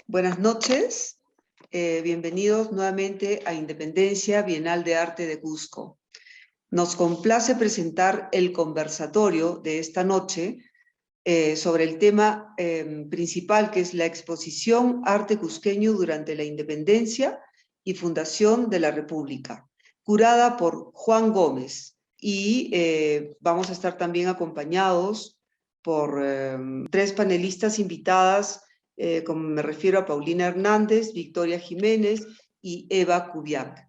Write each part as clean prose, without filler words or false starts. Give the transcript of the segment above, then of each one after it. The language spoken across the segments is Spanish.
Buenas noches, bienvenidos nuevamente a Independencia Bienal de Arte de Cusco. Nos complace presentar el conversatorio de esta noche sobre el tema principal, que es la exposición Arte Cusqueño durante la Independencia y Fundación de la República, curada por Juan Gómez. Y vamos a estar también acompañados por tres panelistas invitadas, como me refiero a Paulina Hernández, Victoria Jiménez y Eva Kubiak.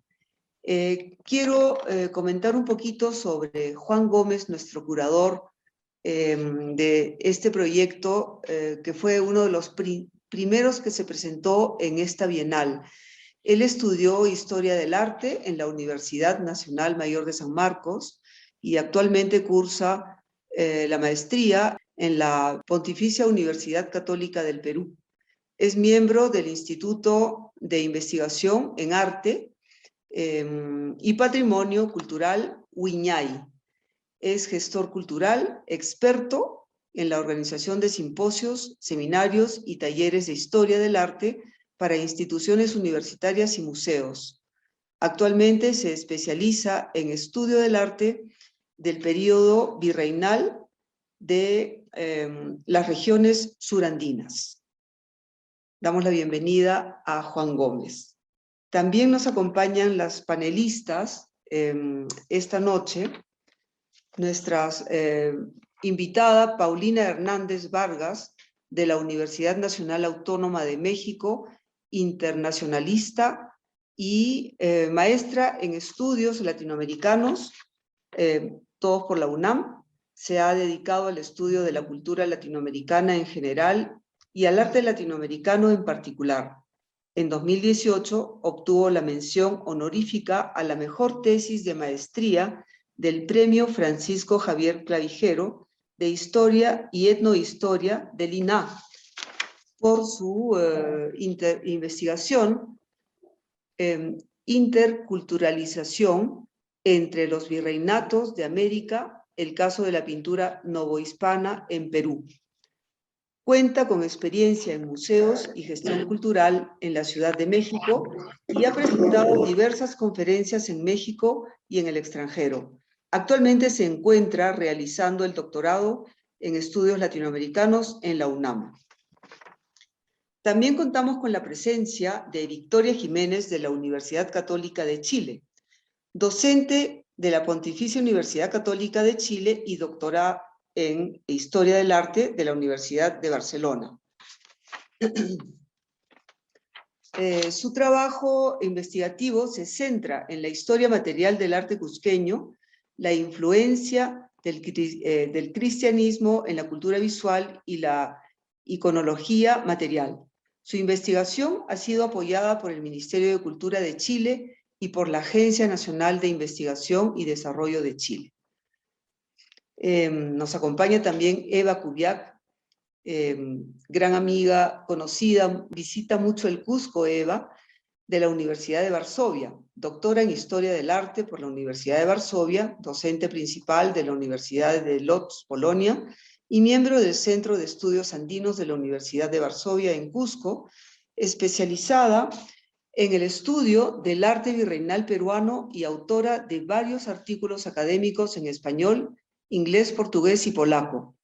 Quiero comentar un poquito sobre Juan Gómez, nuestro curador de este proyecto, que fue uno de los primeros que se presentó en esta Bienal. Él estudió Historia del Arte en la Universidad Nacional Mayor de San Marcos y actualmente cursa la maestría en la Pontificia Universidad Católica del Perú. Es miembro del Instituto de Investigación en Arte y Patrimonio Cultural Huiñay. Es gestor cultural, experto en la organización de simposios, seminarios y talleres de historia del arte para instituciones universitarias y museos. Actualmente se especializa en estudio del arte del período virreinal de las regiones surandinas. Damos la bienvenida a Juan Gómez. También nos acompañan las panelistas esta noche. Nuestra invitada Paulina Hernández Vargas, de la Universidad Nacional Autónoma de México, internacionalista y maestra en estudios latinoamericanos, todos por la UNAM. Se ha dedicado al estudio de la cultura latinoamericana en general y al arte latinoamericano en particular. En 2018 obtuvo la mención honorífica a la mejor tesis de maestría del Premio Francisco Javier Clavijero de Historia y Etnohistoria del INAH por su investigación interculturalización entre los virreinatos de América, el caso de la pintura novohispana en Perú. Cuenta con experiencia en museos y gestión cultural en la Ciudad de México y ha presentado diversas conferencias en México y en el extranjero. Actualmente se encuentra realizando el doctorado en estudios latinoamericanos en la UNAM. También contamos con la presencia de Victoria Jiménez de la Universidad Católica de Chile, docente de la Pontificia Universidad Católica de Chile y doctora en Historia del Arte de la Universidad de Barcelona. Su trabajo investigativo se centra en la historia material del arte cusqueño, la influencia del cristianismo en la cultura visual y la iconología material. Su investigación ha sido apoyada por el Ministerio de Cultura de Chile y por la Agencia Nacional de Investigación y Desarrollo de Chile. Nos acompaña también Eva Kubiak, gran amiga, conocida, visita mucho el Cusco, Eva, de la Universidad de Varsovia, doctora en Historia del Arte por la Universidad de Varsovia, docente principal de la Universidad de Łódź, Polonia, y miembro del Centro de Estudios Andinos de la Universidad de Varsovia en Cusco, especializada en el estudio del arte virreinal peruano y autora de varios artículos académicos en español, inglés, portugués y polaco.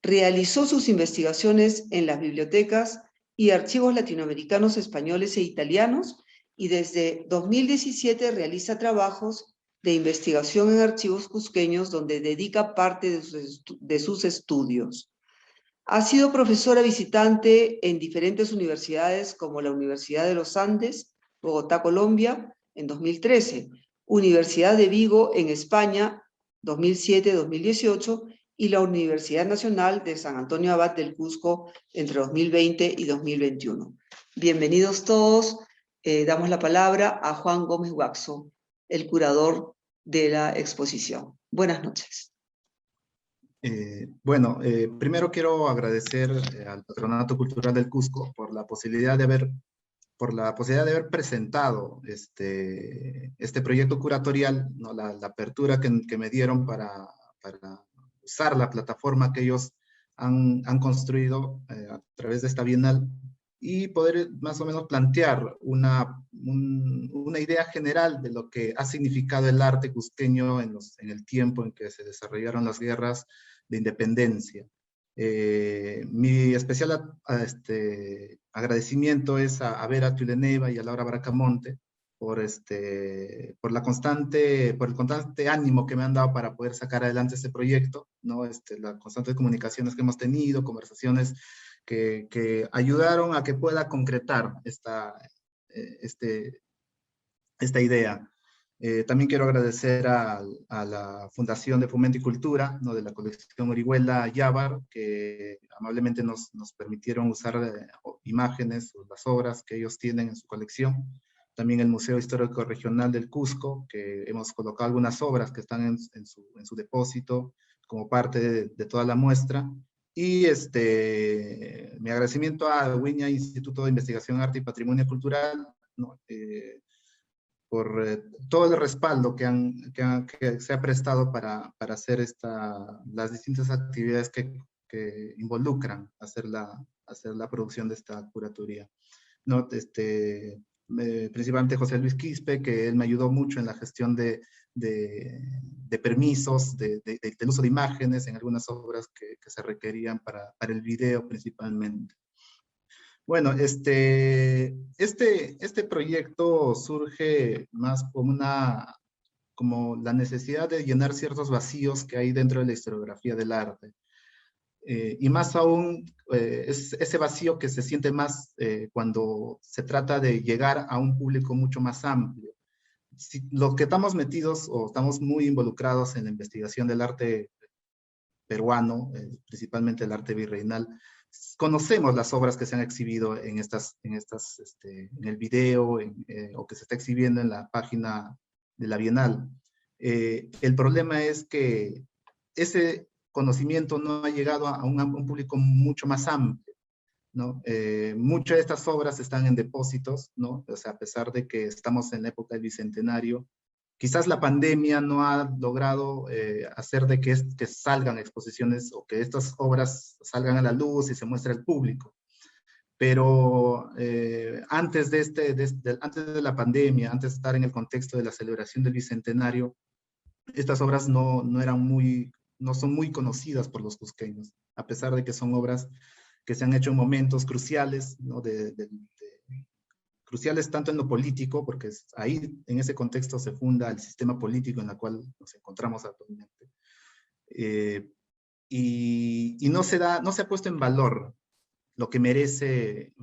Realizó sus investigaciones en las bibliotecas y archivos latinoamericanos, españoles e italianos, y desde 2017 realiza trabajos de investigación en archivos cusqueños donde dedica parte de sus estudios. Ha sido profesora visitante en diferentes universidades como la Universidad de los Andes, Bogotá, Colombia, en 2013, Universidad de Vigo en España, 2007-2018, y la Universidad Nacional de San Antonio Abad del Cusco entre 2020 y 2021. Bienvenidos todos. Damos la palabra a Juan Gómez Guaxo, el curador de la exposición. Buenas noches. Primero quiero agradecer al Patronato Cultural del Cusco por la posibilidad de haber presentado este proyecto curatorial, ¿no? La apertura que me dieron para usar la plataforma que ellos han construido a través de esta Bienal y poder más o menos plantear una idea general de lo que ha significado el arte cusqueño en el tiempo en que se desarrollaron las guerras de independencia. Mi especial agradecimiento es a Vera Tuleneva y a Laura Bracamonte por el constante ánimo que me han dado para poder sacar adelante este proyecto, ¿no? Las constantes comunicaciones que hemos tenido, conversaciones que ayudaron a que pueda concretar esta idea. También quiero agradecer a la Fundación de Fomento y Cultura, ¿no? De la colección Orihuela Yávar, que amablemente nos permitieron usar imágenes, las obras que ellos tienen en su colección. También el Museo Histórico Regional del Cusco, que hemos colocado algunas obras que están en su depósito como parte de toda la muestra. Y mi agradecimiento a Wiña Instituto de Investigación, Arte y Patrimonio Cultural, ¿no? Por todo el respaldo que se ha prestado para hacer las distintas actividades que involucran hacer la producción de esta curatoría, ¿no? Principalmente José Luis Quispe, que él me ayudó mucho en la gestión de permisos, del uso de imágenes en algunas obras que se requerían para el video principalmente. Bueno, este proyecto surge más como la necesidad de llenar ciertos vacíos que hay dentro de la historiografía del arte. Y más aún, es ese vacío que se siente más cuando se trata de llegar a un público mucho más amplio. Los que estamos metidos o estamos muy involucrados en la investigación del arte peruano, principalmente el arte virreinal, conocemos las obras que se han exhibido en el video o que se está exhibiendo en la página de la Bienal. El problema es que ese conocimiento no ha llegado a un público mucho más amplio, ¿no? Muchas de estas obras están en depósitos, ¿no? O sea, a pesar de que estamos en la época del Bicentenario, quizás la pandemia no ha logrado hacer de que salgan exposiciones o que estas obras salgan a la luz y se muestre al público. Pero antes antes de la pandemia, antes de estar en el contexto de la celebración del Bicentenario, estas obras no son muy conocidas por los cusqueños, a pesar de que son obras que se han hecho en momentos cruciales, ¿no? Cruciales tanto en lo político, porque ahí en ese contexto se funda el sistema político en el cual nos encontramos actualmente. Y no se ha puesto en valor lo que merece,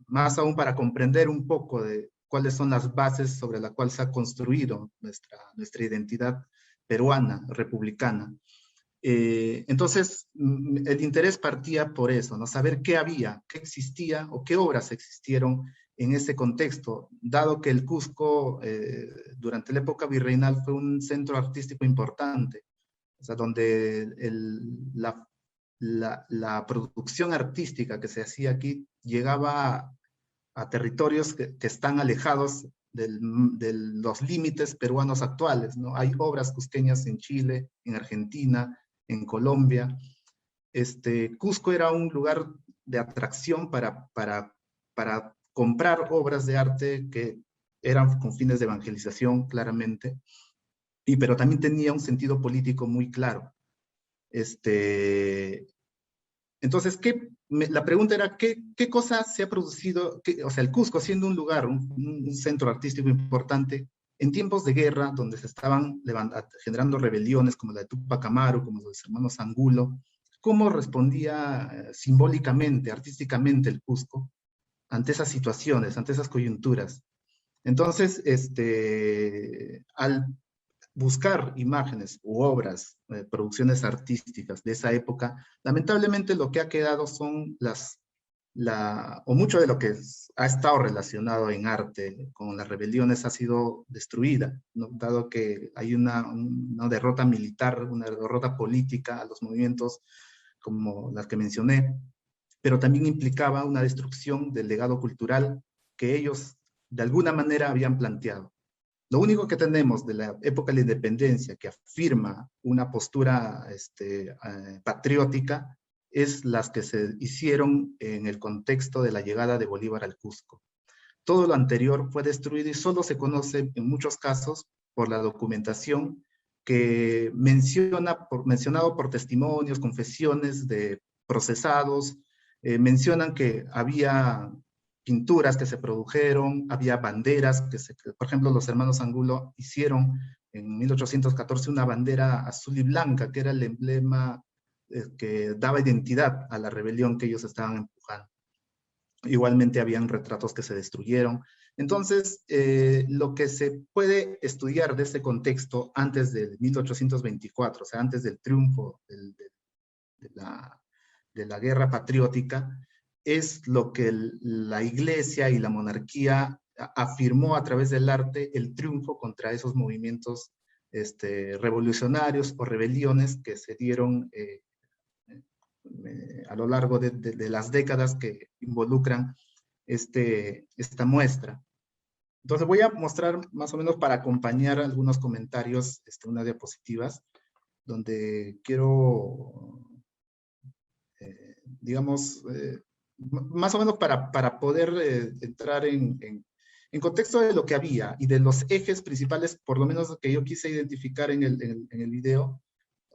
más aún para comprender un poco de cuáles son las bases sobre las cuales se ha construido nuestra identidad peruana, republicana. Entonces, el interés partía por eso, ¿no? Saber qué había, qué existía o qué obras existieron en ese contexto, dado que el Cusco durante la época virreinal fue un centro artístico importante, o sea, donde la producción artística que se hacía aquí llegaba a territorios que están alejados de los límites peruanos actuales, ¿no? Hay obras cusqueñas en Chile, en Argentina, en Colombia. Cusco era un lugar de atracción para comprar obras de arte que eran con fines de evangelización, claramente, pero también tenía un sentido político muy claro. Entonces, la pregunta era, ¿qué cosa se ha producido? O sea, el Cusco siendo un lugar, un centro artístico importante, en tiempos de guerra, donde se estaban generando rebeliones como la de Túpac Amaru, como los hermanos Angulo, ¿cómo respondía simbólicamente, artísticamente el Cusco ante esas situaciones, ante esas coyunturas? Entonces, al buscar imágenes u obras, producciones artísticas de esa época, lamentablemente lo que ha quedado son o mucho de lo que ha estado relacionado en arte con las rebeliones ha sido destruida, ¿no? Dado que hay una derrota militar, una derrota política a los movimientos como las que mencioné, pero también implicaba una destrucción del legado cultural que ellos de alguna manera habían planteado. Lo único que tenemos de la época de la independencia que afirma una postura patriótica es las que se hicieron en el contexto de la llegada de Bolívar al Cusco. Todo lo anterior fue destruido y solo se conoce en muchos casos por la documentación que mencionado por testimonios, confesiones de procesados, mencionan que había pinturas que se produjeron, había banderas por ejemplo, los hermanos Angulo hicieron en 1814 una bandera azul y blanca, que era el emblema que daba identidad a la rebelión que ellos estaban empujando. Igualmente habían retratos que se destruyeron. Entonces, lo que se puede estudiar de este contexto antes de 1824, o sea, antes del triunfo de la guerra patriótica, es lo que la iglesia y la monarquía afirmó a través del arte el triunfo contra esos movimientos revolucionarios o rebeliones que se dieron a lo largo de las décadas que involucran esta muestra. Entonces voy a mostrar más o menos para acompañar algunos comentarios, unas diapositivas, donde quiero, digamos, más o menos para poder entrar en contexto de lo que había y de los ejes principales, por lo menos que yo quise identificar en el video,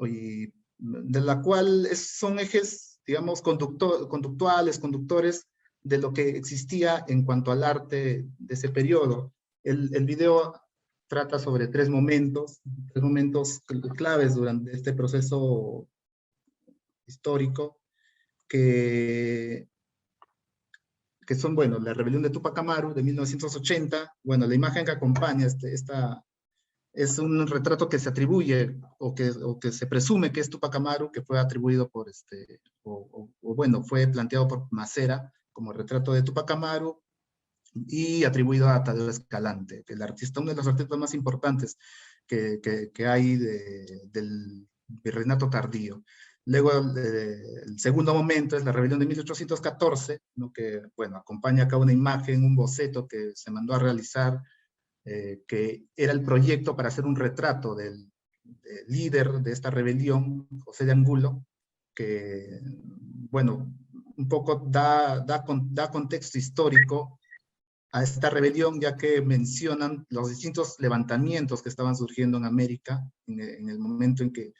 y de la cual son ejes, digamos, conductores de lo que existía en cuanto al arte de ese periodo. El video trata sobre tres momentos claves durante este proceso histórico, que son, bueno, la rebelión de Tupac Amaru de 1980, bueno, la imagen que acompaña es un retrato que se atribuye o que se presume que es Tupac Amaru, que fue atribuido por bueno, fue planteado por Macera como retrato de Tupac Amaru y atribuido a Tadeo Escalante, el artista, uno de los artistas más importantes que hay del virreinato tardío. Luego, el segundo momento es la rebelión de 1814, ¿no? Que, bueno, acompaña acá una imagen, un boceto que se mandó a realizar, que era el proyecto para hacer un retrato del líder de esta rebelión, José de Angulo, que, bueno, un poco da contexto histórico a esta rebelión, ya que mencionan los distintos levantamientos que estaban surgiendo en América en el momento en que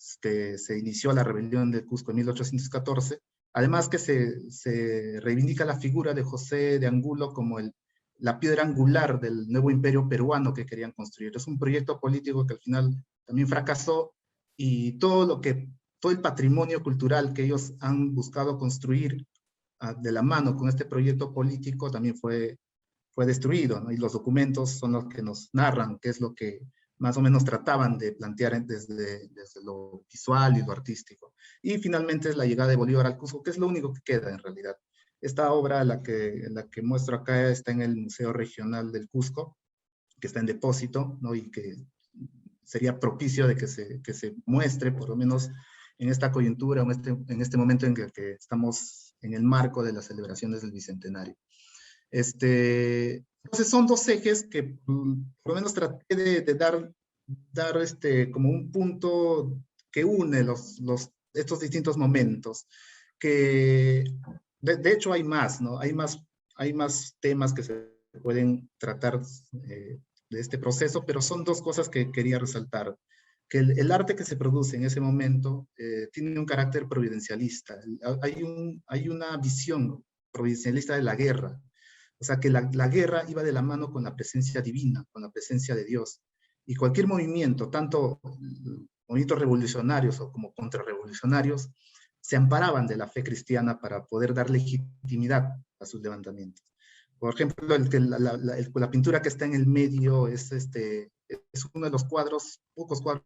se inició la rebelión de Cusco en 1814. Además que se reivindica la figura de José de Angulo como la piedra angular del nuevo imperio peruano que querían construir. Es un proyecto político que al final también fracasó, y todo el patrimonio cultural que ellos han buscado construir de la mano con este proyecto político también fue destruido, ¿no? Y los documentos son los que nos narran qué es lo que más o menos trataban de plantear desde lo visual y lo artístico. Y finalmente es la llegada de Bolívar al Cusco, que es lo único que queda en realidad. Esta obra, la que muestro acá, está en el Museo Regional del Cusco, que está en depósito, ¿no? Y que sería propicio de que se muestre, por lo menos en esta coyuntura, en este momento en que estamos en el marco de las celebraciones del Bicentenario. Entonces son dos ejes que por lo menos traté de dar como un punto que une estos distintos momentos, que de hecho hay más, ¿no? Hay más temas que se pueden tratar de este proceso, pero son dos cosas que quería resaltar. Que el arte que se produce en ese momento tiene un carácter providencialista. Hay una visión providencialista de la guerra. O sea, que la guerra iba de la mano con la presencia divina, con la presencia de Dios. Y cualquier movimiento, tanto movimientos revolucionarios o como contrarrevolucionarios, se amparaban de la fe cristiana para poder dar legitimidad a sus levantamientos. Por ejemplo, la pintura que está en el medio es uno de los pocos cuadros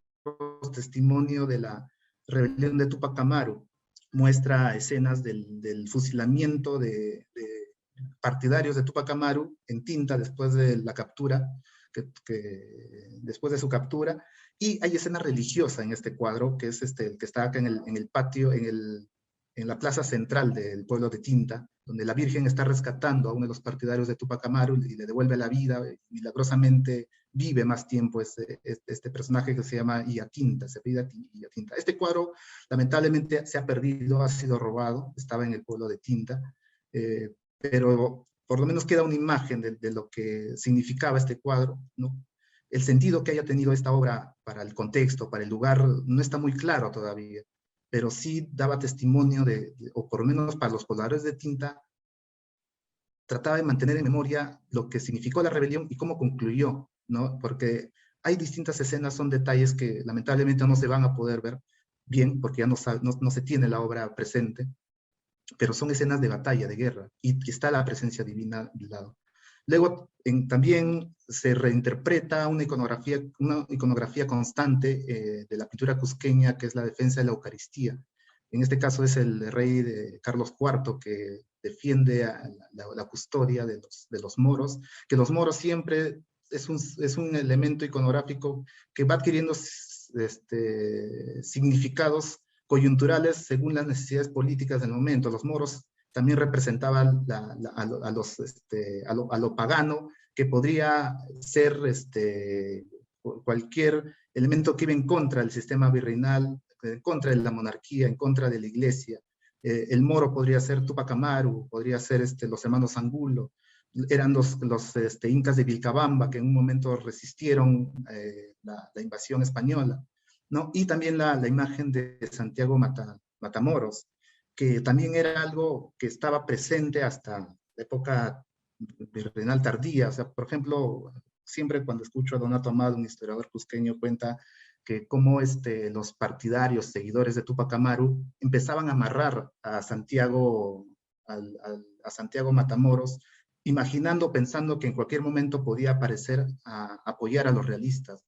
testimonio de la rebelión de Tupac Amaru. Muestra escenas del fusilamiento de partidarios de Tupac Amaru en tinta después de la captura, después de su captura, y hay escena religiosa en este cuadro, que es el que está acá en el patio, en en la plaza central del pueblo de Tinta, donde la Virgen está rescatando a uno de los partidarios de Túpac Amaru y le devuelve la vida, milagrosamente vive más tiempo este personaje que se llama Iatinta, se pide Iatinta. Este cuadro lamentablemente se ha perdido, ha sido robado, estaba en el pueblo de Tinta, pero por lo menos queda una imagen de lo que significaba este cuadro, ¿no? El sentido que haya tenido esta obra para el contexto, para el lugar, no está muy claro todavía, pero sí daba testimonio o por lo menos para los pobladores de Tinta, trataba de mantener en memoria lo que significó la rebelión y cómo concluyó, ¿no? Porque hay distintas escenas, son detalles que lamentablemente no se van a poder ver bien, porque ya no se tiene la obra presente, pero son escenas de batalla, de guerra, y está la presencia divina al lado. Luego también se reinterpreta una iconografía constante de la pintura cusqueña, que es la defensa de la Eucaristía. En este caso es el rey de Carlos IV que defiende a la custodia de los moros, que los moros siempre es un elemento iconográfico que va adquiriendo significados coyunturales según las necesidades políticas del momento. Los moros también representaban a lo pagano, que podría ser cualquier elemento que iba en contra del sistema virreinal, en contra de la monarquía, en contra de la iglesia. El moro podría ser Túpac Amaru, podría ser los hermanos Angulo, eran los incas de Vilcabamba, que en un momento resistieron la invasión española, ¿no? Y también la imagen de Santiago Matamoros, que también era algo que estaba presente hasta la época virreinal tardía. O sea, por ejemplo, siempre cuando escucho a Donato Amado, un historiador cusqueño, cuenta que cómo los partidarios, seguidores de Túpac Amaru, empezaban a amarrar a Santiago Matamoros, imaginando, pensando que en cualquier momento podía aparecer a apoyar a los realistas.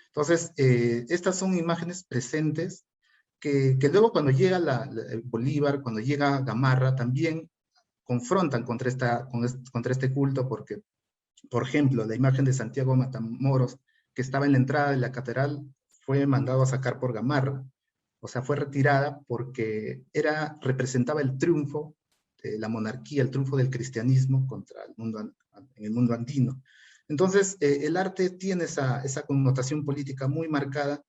Entonces, estas son imágenes presentes que luego cuando llega Bolívar, cuando llega Gamarra, también confrontan contra este culto, porque, por ejemplo, la imagen de Santiago Matamoros, que estaba en la entrada de la catedral, fue mandado a sacar por Gamarra. O sea, fue retirada porque representaba el triunfo de la monarquía, el triunfo del cristianismo contra en el mundo andino. Entonces, el arte tiene esa connotación política muy marcada,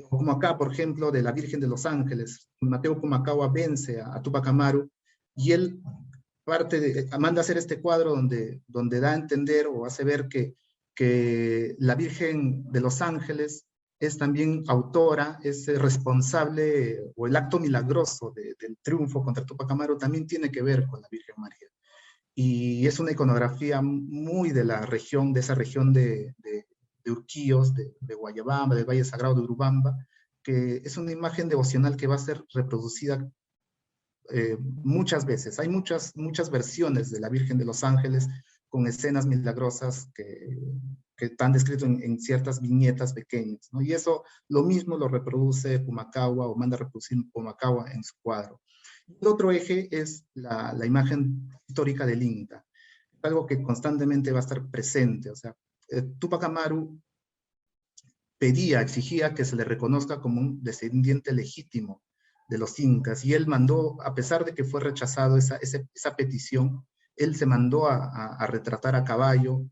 como acá, por ejemplo, de la Virgen de los Ángeles. Mateo Pumacahua vence a Túpac Amaru, y él manda a hacer este cuadro donde da a entender o hace ver que la Virgen de los Ángeles es también autora, es responsable, o el acto milagroso del triunfo contra Túpac Amaru también tiene que ver con la Virgen María. Y es una iconografía muy de esa región de Urquíos, de Guayabamba, del Valle Sagrado de Urubamba, que es una imagen devocional que va a ser reproducida muchas veces. Hay muchas versiones de la Virgen de los Ángeles con escenas milagrosas que están descritas en ciertas viñetas pequeñas, ¿no? Y eso lo mismo lo reproduce Pumacahua, o manda a reproducir Pumacahua en su cuadro. El otro eje es la imagen histórica del Inca, algo que constantemente va a estar presente. O sea, Túpac Amaru exigía que se le reconozca como un descendiente legítimo de los incas, y él mandó, a pesar de que fue rechazado esa petición, él se mandó a retratar a caballo,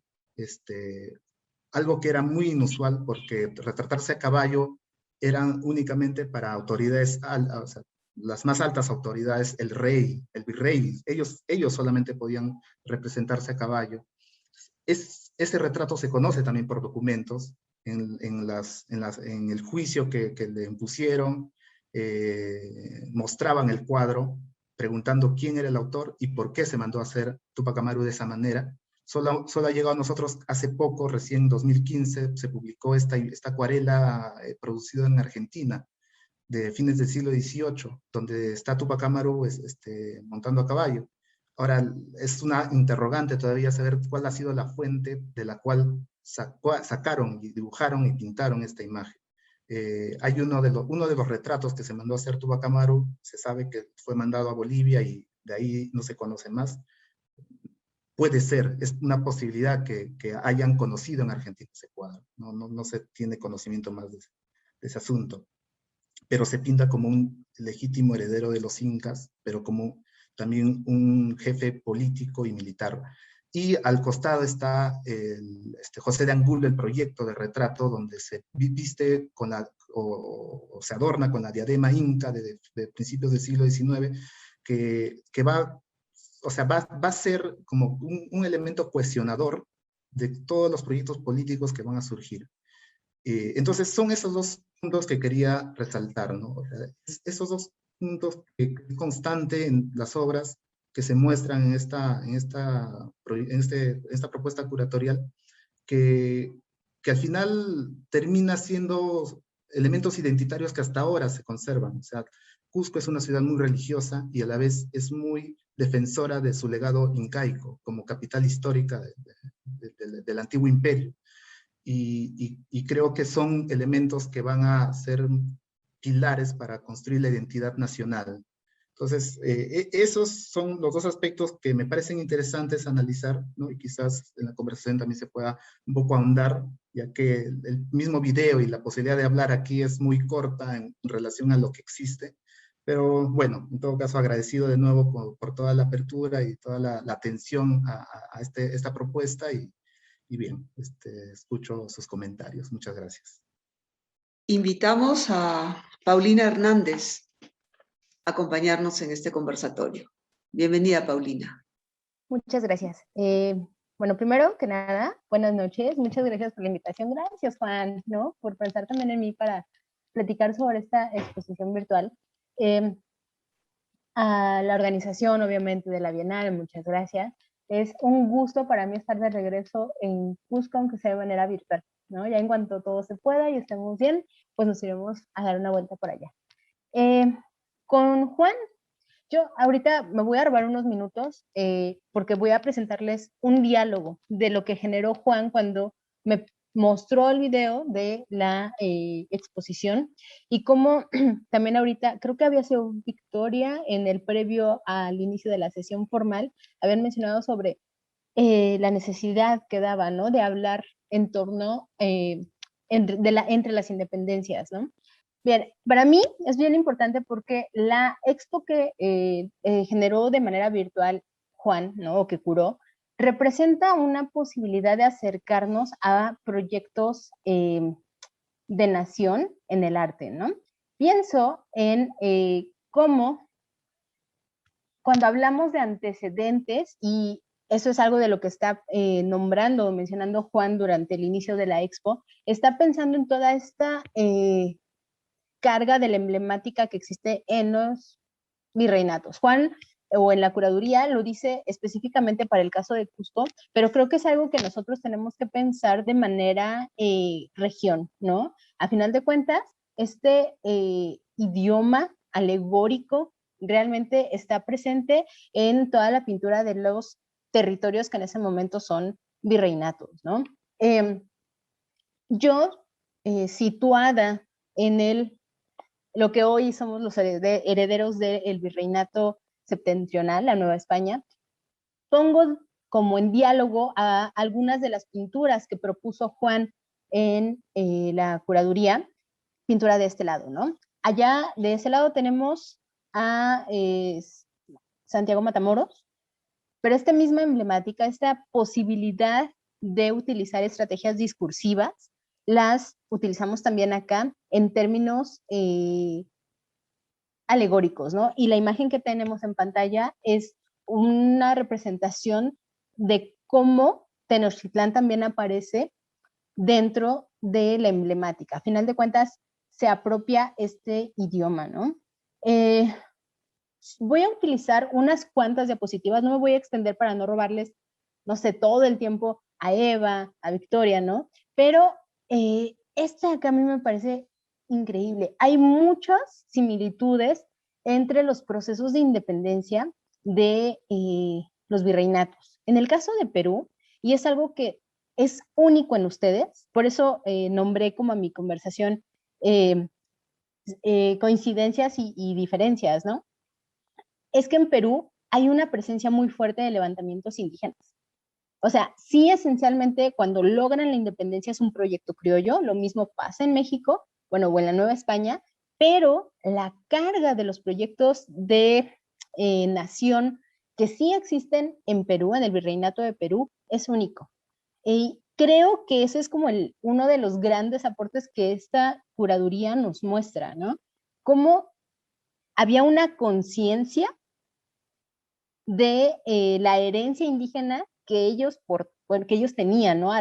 algo que era muy inusual, porque retratarse a caballo eran únicamente para autoridades, o sea, las más altas autoridades, el rey, el virrey, ellos solamente podían representarse a caballo. Ese retrato se conoce también por documentos, en el juicio que le impusieron, mostraban el cuadro, preguntando quién era el autor y por qué se mandó a hacer Túpac Amaru de esa manera. Solo ha llegado a nosotros hace poco, recién en 2015, se publicó esta acuarela producida en Argentina, de fines del siglo XVIII, donde está Túpac Amaru montando a caballo. Ahora, es una interrogante todavía saber cuál ha sido la fuente de la cual sacaron y dibujaron y pintaron esta imagen. Hay uno de los retratos que se mandó a hacer Túpac Amaru, se sabe que fue mandado a Bolivia y de ahí no se conoce más. Puede ser, es una posibilidad que hayan conocido en Argentina ese cuadro. No se tiene conocimiento más de ese asunto. pero se pinta como un legítimo heredero de los incas, pero como también un jefe político y militar. Y al costado está José de Angulo, el proyecto de retrato, donde se viste con o se adorna con la diadema inca de principios del siglo XIX, que va, o sea, va a ser como un elemento cohesionador de todos los proyectos políticos que van a surgir. Entonces son esos dos puntos que quería resaltar, ¿no? O sea, esos dos puntos que es constante en las obras que se muestran en esta propuesta curatorial, que al final termina siendo elementos identitarios que hasta ahora se conservan. O sea, Cusco es una ciudad muy religiosa y a la vez es muy defensora de su legado incaico como capital histórica del antiguo imperio. Y creo que son elementos que van a ser pilares para construir la identidad nacional. Entonces, esos son los dos aspectos que me parecen interesantes analizar, ¿no? Y quizás en la conversación también se pueda un poco ahondar, ya que el mismo video y la posibilidad de hablar aquí es muy corta en relación a lo que existe. Pero bueno, en todo caso, agradecido de nuevo por toda la apertura y toda la atención a esta propuesta y bien, escucho sus comentarios. Muchas gracias. Invitamos a Paulina Hernández a acompañarnos en este conversatorio. Bienvenida, Paulina. Muchas gracias. Bueno, primero que nada, buenas noches. Muchas gracias por la invitación. Gracias, Juan, ¿no? Por pensar también en mí para platicar sobre esta exposición virtual. A la organización, obviamente, de la Bienal, muchas gracias. Es un gusto para mí estar de regreso en Cusco, aunque sea de manera virtual, ¿no? Ya en cuanto todo se pueda y estemos bien, pues nos iremos a dar una vuelta por allá. Con Juan, yo ahorita me voy a robar unos minutos porque voy a presentarles un diálogo de lo que generó Juan cuando me mostró el video de la exposición y cómo también ahorita, creo que había sido Victoria en el previo al inicio de la sesión formal, habían mencionado sobre la necesidad que daba, ¿no? De hablar en torno entre las independencias, ¿no? Bien, para mí es bien importante porque la expo que generó de manera virtual Juan, ¿no? O que curó, representa una posibilidad de acercarnos a proyectos de nación en el arte, ¿no? Pienso en cómo cuando hablamos de antecedentes, y eso es algo de lo que está nombrando o mencionando Juan durante el inicio de la expo, está pensando en toda esta carga de la emblemática que existe en los virreinatos. Juan, o en la curaduría, lo dice específicamente para el caso de Cusco, pero creo que es algo que nosotros tenemos que pensar de manera región, ¿no? A final de cuentas, este idioma alegórico realmente está presente en toda la pintura de los territorios que en ese momento son virreinatos, ¿no? Yo, situada en lo que hoy somos los herederos del virreinato septentrional, la Nueva España, pongo como en diálogo a algunas de las pinturas que propuso Juan en la curaduría, pintura de este lado, ¿no? Allá de ese lado tenemos a Santiago Matamoros, pero esta misma emblemática, esta posibilidad de utilizar estrategias discursivas, las utilizamos también acá en términos alegóricos, ¿no? Y la imagen que tenemos en pantalla es una representación de cómo Tenochtitlán también aparece dentro de la emblemática. A final de cuentas, se apropia este idioma, ¿no? Voy a utilizar unas cuantas diapositivas, no me voy a extender para no robarles, no sé, todo el tiempo a Eva, a Victoria, ¿no? Pero esta acá a mí me parece increíble. Hay muchas similitudes entre los procesos de independencia de los virreinatos. En el caso de Perú, y es algo que es único en ustedes, por eso nombré como a mi conversación coincidencias y diferencias, ¿no? Es que en Perú hay una presencia muy fuerte de levantamientos indígenas. O sea, sí, esencialmente cuando logran la independencia es un proyecto criollo, lo mismo pasa en México, bueno, o en la Nueva España, pero la carga de los proyectos de nación que sí existen en Perú, en el Virreinato de Perú, es único. Y creo que ese es como uno de los grandes aportes que esta curaduría nos muestra, ¿no? Cómo había una conciencia de la herencia indígena que ellos, que ellos tenían, ¿no?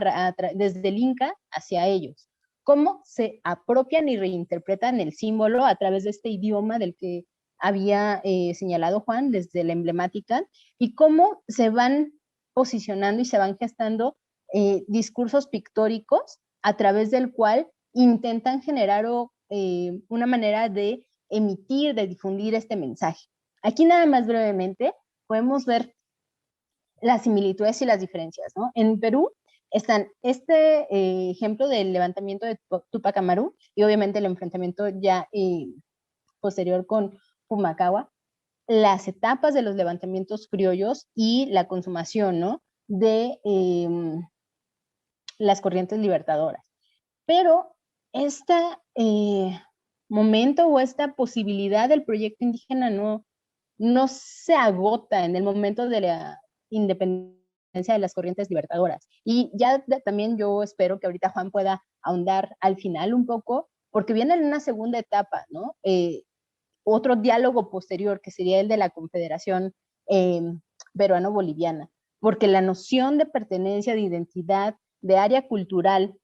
Desde el Inca hacia ellos. Cómo se apropian y reinterpretan el símbolo a través de este idioma del que había señalado Juan desde la emblemática, y cómo se van posicionando y se van gestando discursos pictóricos a través del cual intentan generar una manera de emitir, de difundir este mensaje. Aquí nada más brevemente podemos ver las similitudes y las diferencias, ¿no? En Perú están este ejemplo del levantamiento de Tupac Amaru y obviamente el enfrentamiento ya posterior con Pumacahua, las etapas de los levantamientos criollos y la consumación, ¿no? De las corrientes libertadoras. Pero este momento o esta posibilidad del proyecto indígena no se agota en el momento de la independencia de las corrientes libertadoras. Y ya también yo espero que ahorita Juan pueda ahondar al final un poco, porque viene en una segunda etapa, ¿no? Otro diálogo posterior, que sería el de la Confederación Peruano-Boliviana, porque la noción de pertenencia, de identidad, de área cultural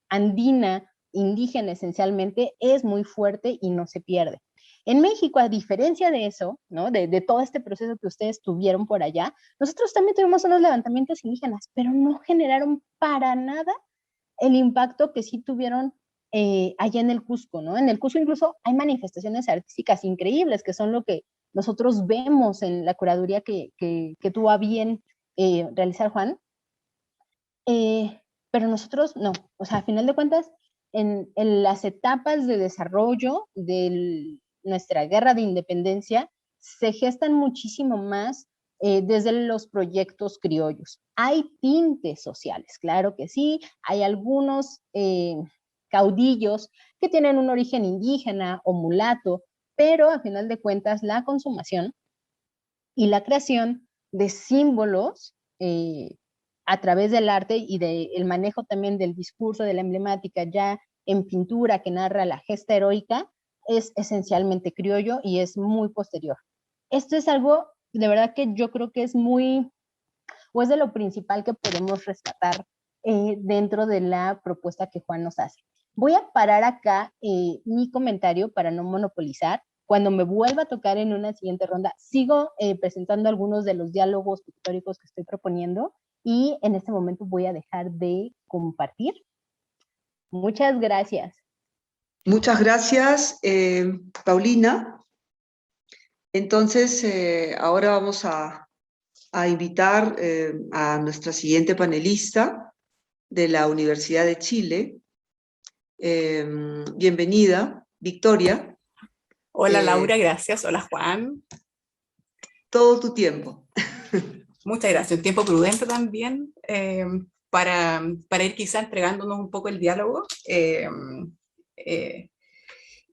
andina, indígena esencialmente, es muy fuerte y no se pierde. En México, a diferencia de eso, ¿no? de todo este proceso que ustedes tuvieron por allá, nosotros también tuvimos unos levantamientos indígenas, pero no generaron para nada el impacto que sí tuvieron allá en el Cusco, ¿no? En el Cusco incluso hay manifestaciones artísticas increíbles, que son lo que nosotros vemos en la curaduría que tuvo a bien realizar Juan, pero nosotros no. O sea, a final de cuentas, en las etapas de desarrollo de nuestra guerra de independencia, se gestan muchísimo más desde los proyectos criollos. Hay tintes sociales, claro que sí, hay algunos caudillos que tienen un origen indígena o mulato, pero a final de cuentas la consumación y la creación de símbolos a través del arte y del manejo también del discurso, de la emblemática ya en pintura que narra la gesta heroica, es esencialmente criollo y es muy posterior. Esto es algo de verdad que yo creo que es muy, o es de lo principal que podemos rescatar dentro de la propuesta que Juan nos hace. Voy a parar acá mi comentario para no monopolizar. Cuando me vuelva a tocar en una siguiente ronda, sigo presentando algunos de los diálogos pictóricos que estoy proponiendo y en este momento voy a dejar de compartir. Muchas gracias. Muchas gracias, Paulina. Entonces, ahora vamos a invitar a nuestra siguiente panelista de la Universidad de Chile. Bienvenida, Victoria. Hola Laura, gracias. Hola Juan. Todo tu tiempo. Muchas gracias. Un tiempo prudente también para ir quizá entregándonos un poco el diálogo.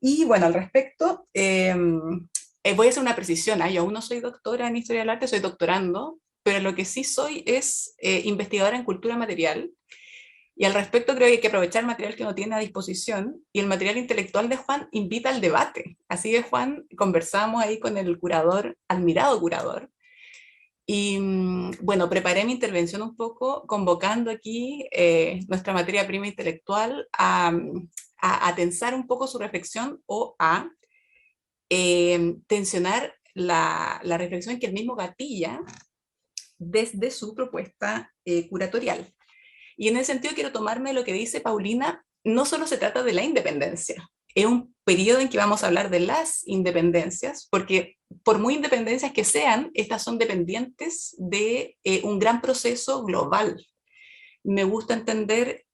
Y bueno, al respecto, voy a hacer una precisión. Yo aún no soy doctora en Historia del Arte, soy doctorando, pero lo que sí soy es investigadora en cultura material. Y al respecto creo que hay que aprovechar el material que uno tiene a disposición, y el material intelectual de Juan invita al debate. Así que Juan, conversamos ahí con el curador, admirado curador, y bueno, preparé mi intervención un poco convocando aquí nuestra materia prima intelectual a tensar un poco su reflexión o a tensionar la reflexión que él mismo gatilla desde su propuesta curatorial. Y en ese sentido quiero tomarme lo que dice Paulina, no solo se trata de la independencia, es un periodo en que vamos a hablar de las independencias, porque por muy independencias que sean, estas son dependientes de un gran proceso global. Me gusta entender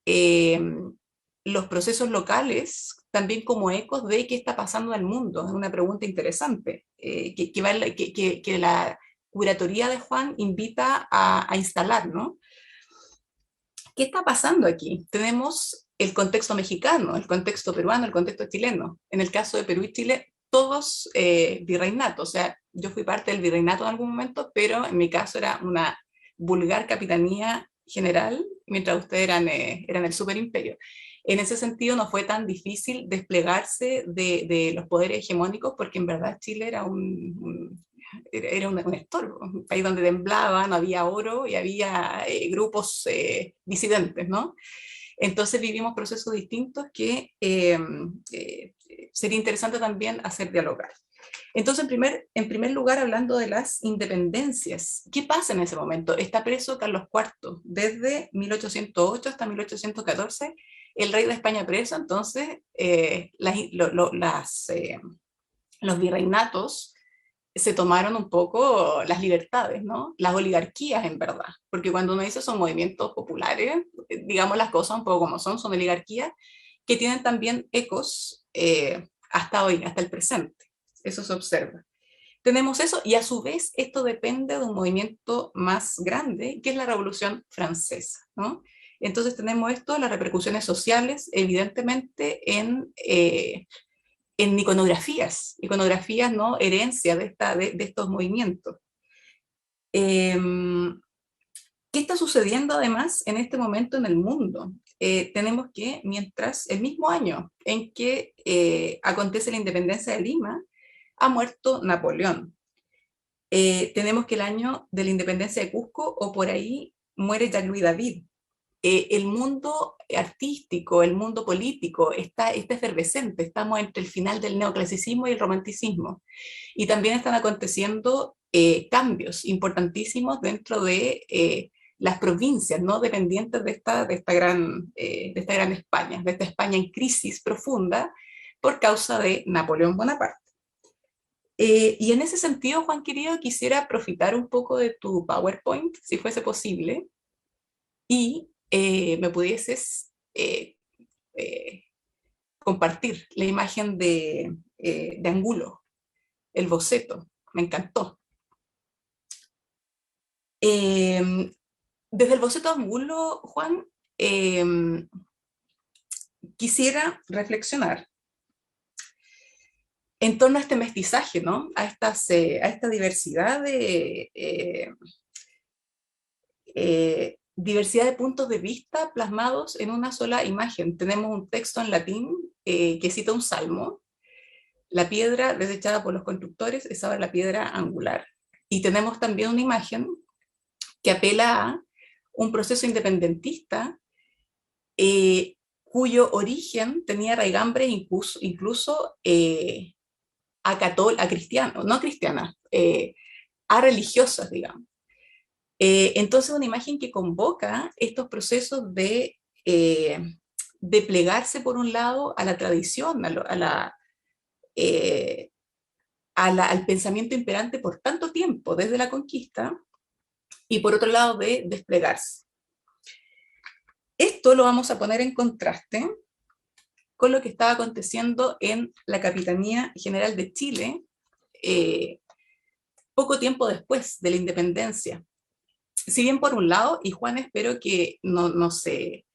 los procesos locales también como ecos de qué está pasando en el mundo. Es una pregunta interesante que la curatoría de Juan invita a instalar, ¿no? ¿Qué está pasando aquí? Tenemos el contexto mexicano, el contexto peruano, el contexto chileno. En el caso de Perú y Chile, todos virreinatos, o sea, yo fui parte del virreinato en algún momento, pero en mi caso era una vulgar capitanía general, mientras ustedes eran el superimperio. En ese sentido no fue tan difícil desplegarse de los poderes hegemónicos, porque en verdad Chile era un estorbo, un país donde temblaba, no había oro y había grupos disidentes, ¿no? Entonces vivimos procesos distintos que sería interesante también hacer dialogar. Entonces, en primer lugar, hablando de las independencias, ¿qué pasa en ese momento? Está preso Carlos IV, desde 1808 hasta 1814, el rey de España preso, entonces los virreinatos se tomaron un poco las libertades, ¿no? Las oligarquías, en verdad, porque cuando uno dice son movimientos populares, digamos las cosas un poco como son oligarquías que tienen también ecos hasta hoy, hasta el presente. Eso se observa. Tenemos eso, y a su vez esto depende de un movimiento más grande, que es la Revolución Francesa, ¿no? Entonces tenemos esto, las repercusiones sociales, evidentemente en iconografías, ¿no? Herencia de estos movimientos. ¿Qué está sucediendo además en este momento en el mundo? Tenemos que, mientras el mismo año en que acontece la independencia de Lima, ha muerto Napoleón. Tenemos que el año de la independencia de Cusco, o por ahí, muere Jacques-Louis David. El mundo artístico, el mundo político está efervescente, estamos entre el final del neoclasicismo y el romanticismo, y también están aconteciendo cambios importantísimos dentro de las provincias, ¿no? Dependientes de esta gran España, de esta España en crisis profunda por causa de Napoleón Bonaparte. Y en ese sentido, Juan querido, quisiera profitar un poco de tu PowerPoint, si fuese posible, y me pudieses compartir la imagen de Angulo, el boceto. Me encantó. Desde el boceto de Angulo, Juan, quisiera reflexionar en torno a este mestizaje, ¿no? A esta diversidad diversidad de puntos de vista plasmados en una sola imagen. Tenemos un texto en latín que cita un salmo: la piedra desechada por los constructores es ahora la piedra angular. Y tenemos también una imagen que apela a un proceso independentista cuyo origen tenía raigambres incluso a cristianos, no cristianas, a religiosas, digamos. Entonces, una imagen que convoca estos procesos de plegarse, por un lado, a la tradición, al pensamiento imperante por tanto tiempo, desde la conquista, y por otro lado, de desplegarse. Esto lo vamos a poner en contraste con lo que estaba aconteciendo en la Capitanía General de Chile poco tiempo después de la independencia. Si bien por un lado, y Juan espero que no se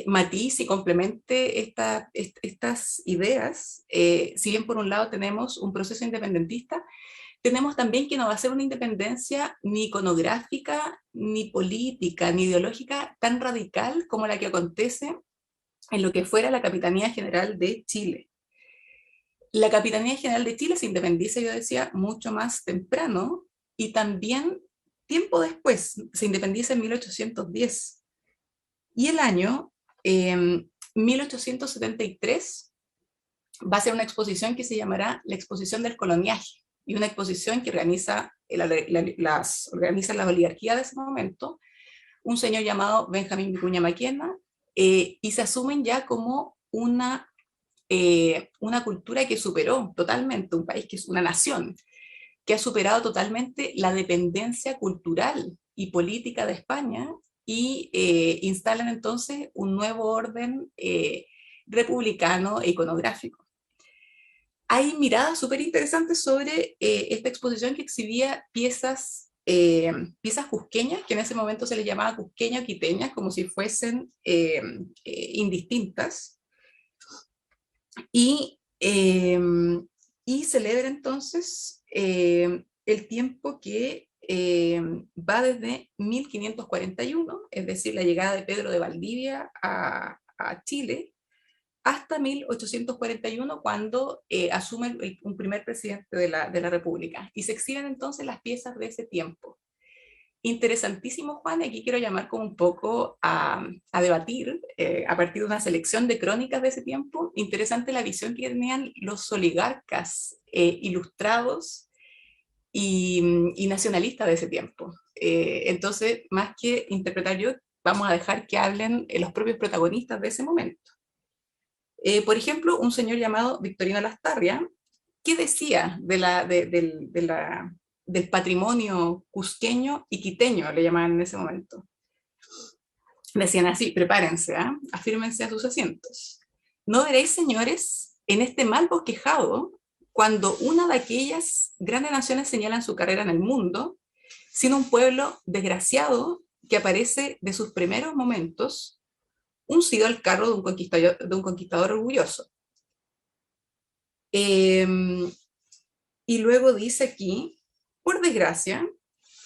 matice y complemente estas ideas, si bien por un lado tenemos un proceso independentista, tenemos también que no va a ser una independencia ni iconográfica, ni política, ni ideológica tan radical como la que acontece en lo que fuera la Capitanía General de Chile. La Capitanía General de Chile se independiza, yo decía, mucho más temprano, y también tiempo después, se independiza en 1810. Y el año 1873 va a ser una exposición que se llamará la Exposición del Coloniaje, y una exposición que organiza las oligarquías de ese momento, un señor llamado Benjamín Vicuña Maquena, y se asumen ya como una cultura que superó totalmente, un país que es una nación, que ha superado totalmente la dependencia cultural y política de España, y instalan entonces un nuevo orden republicano e iconográfico. Hay miradas súper interesantes sobre esta exposición, que exhibía piezas piezas cusqueñas, que en ese momento se les llamaba cusqueñas o quiteñas, como si fuesen indistintas, y celebra entonces el tiempo que va desde 1541, es decir, la llegada de Pedro de Valdivia a Chile, hasta 1841, cuando asume un primer presidente de la República. Y se exhiben entonces las piezas de ese tiempo. Interesantísimo, Juan, y aquí quiero llamar como un poco a debatir, a partir de una selección de crónicas de ese tiempo, interesante la visión que tenían los oligarcas ilustrados y nacionalistas de ese tiempo. Entonces, más que interpretar yo, vamos a dejar que hablen los propios protagonistas de ese momento. Por ejemplo, un señor llamado Victorino Lastarria, ¿qué decía del patrimonio cusqueño y quiteño, le llamaban en ese momento? Decían así: prepárense, afírmense a sus asientos. No veréis, señores, en este mal bosquejado, cuando una de aquellas grandes naciones señalan su carrera en el mundo, sino un pueblo desgraciado que aparece de sus primeros momentos, uncido al carro de un conquistador orgulloso. Y luego dice aquí, por desgracia,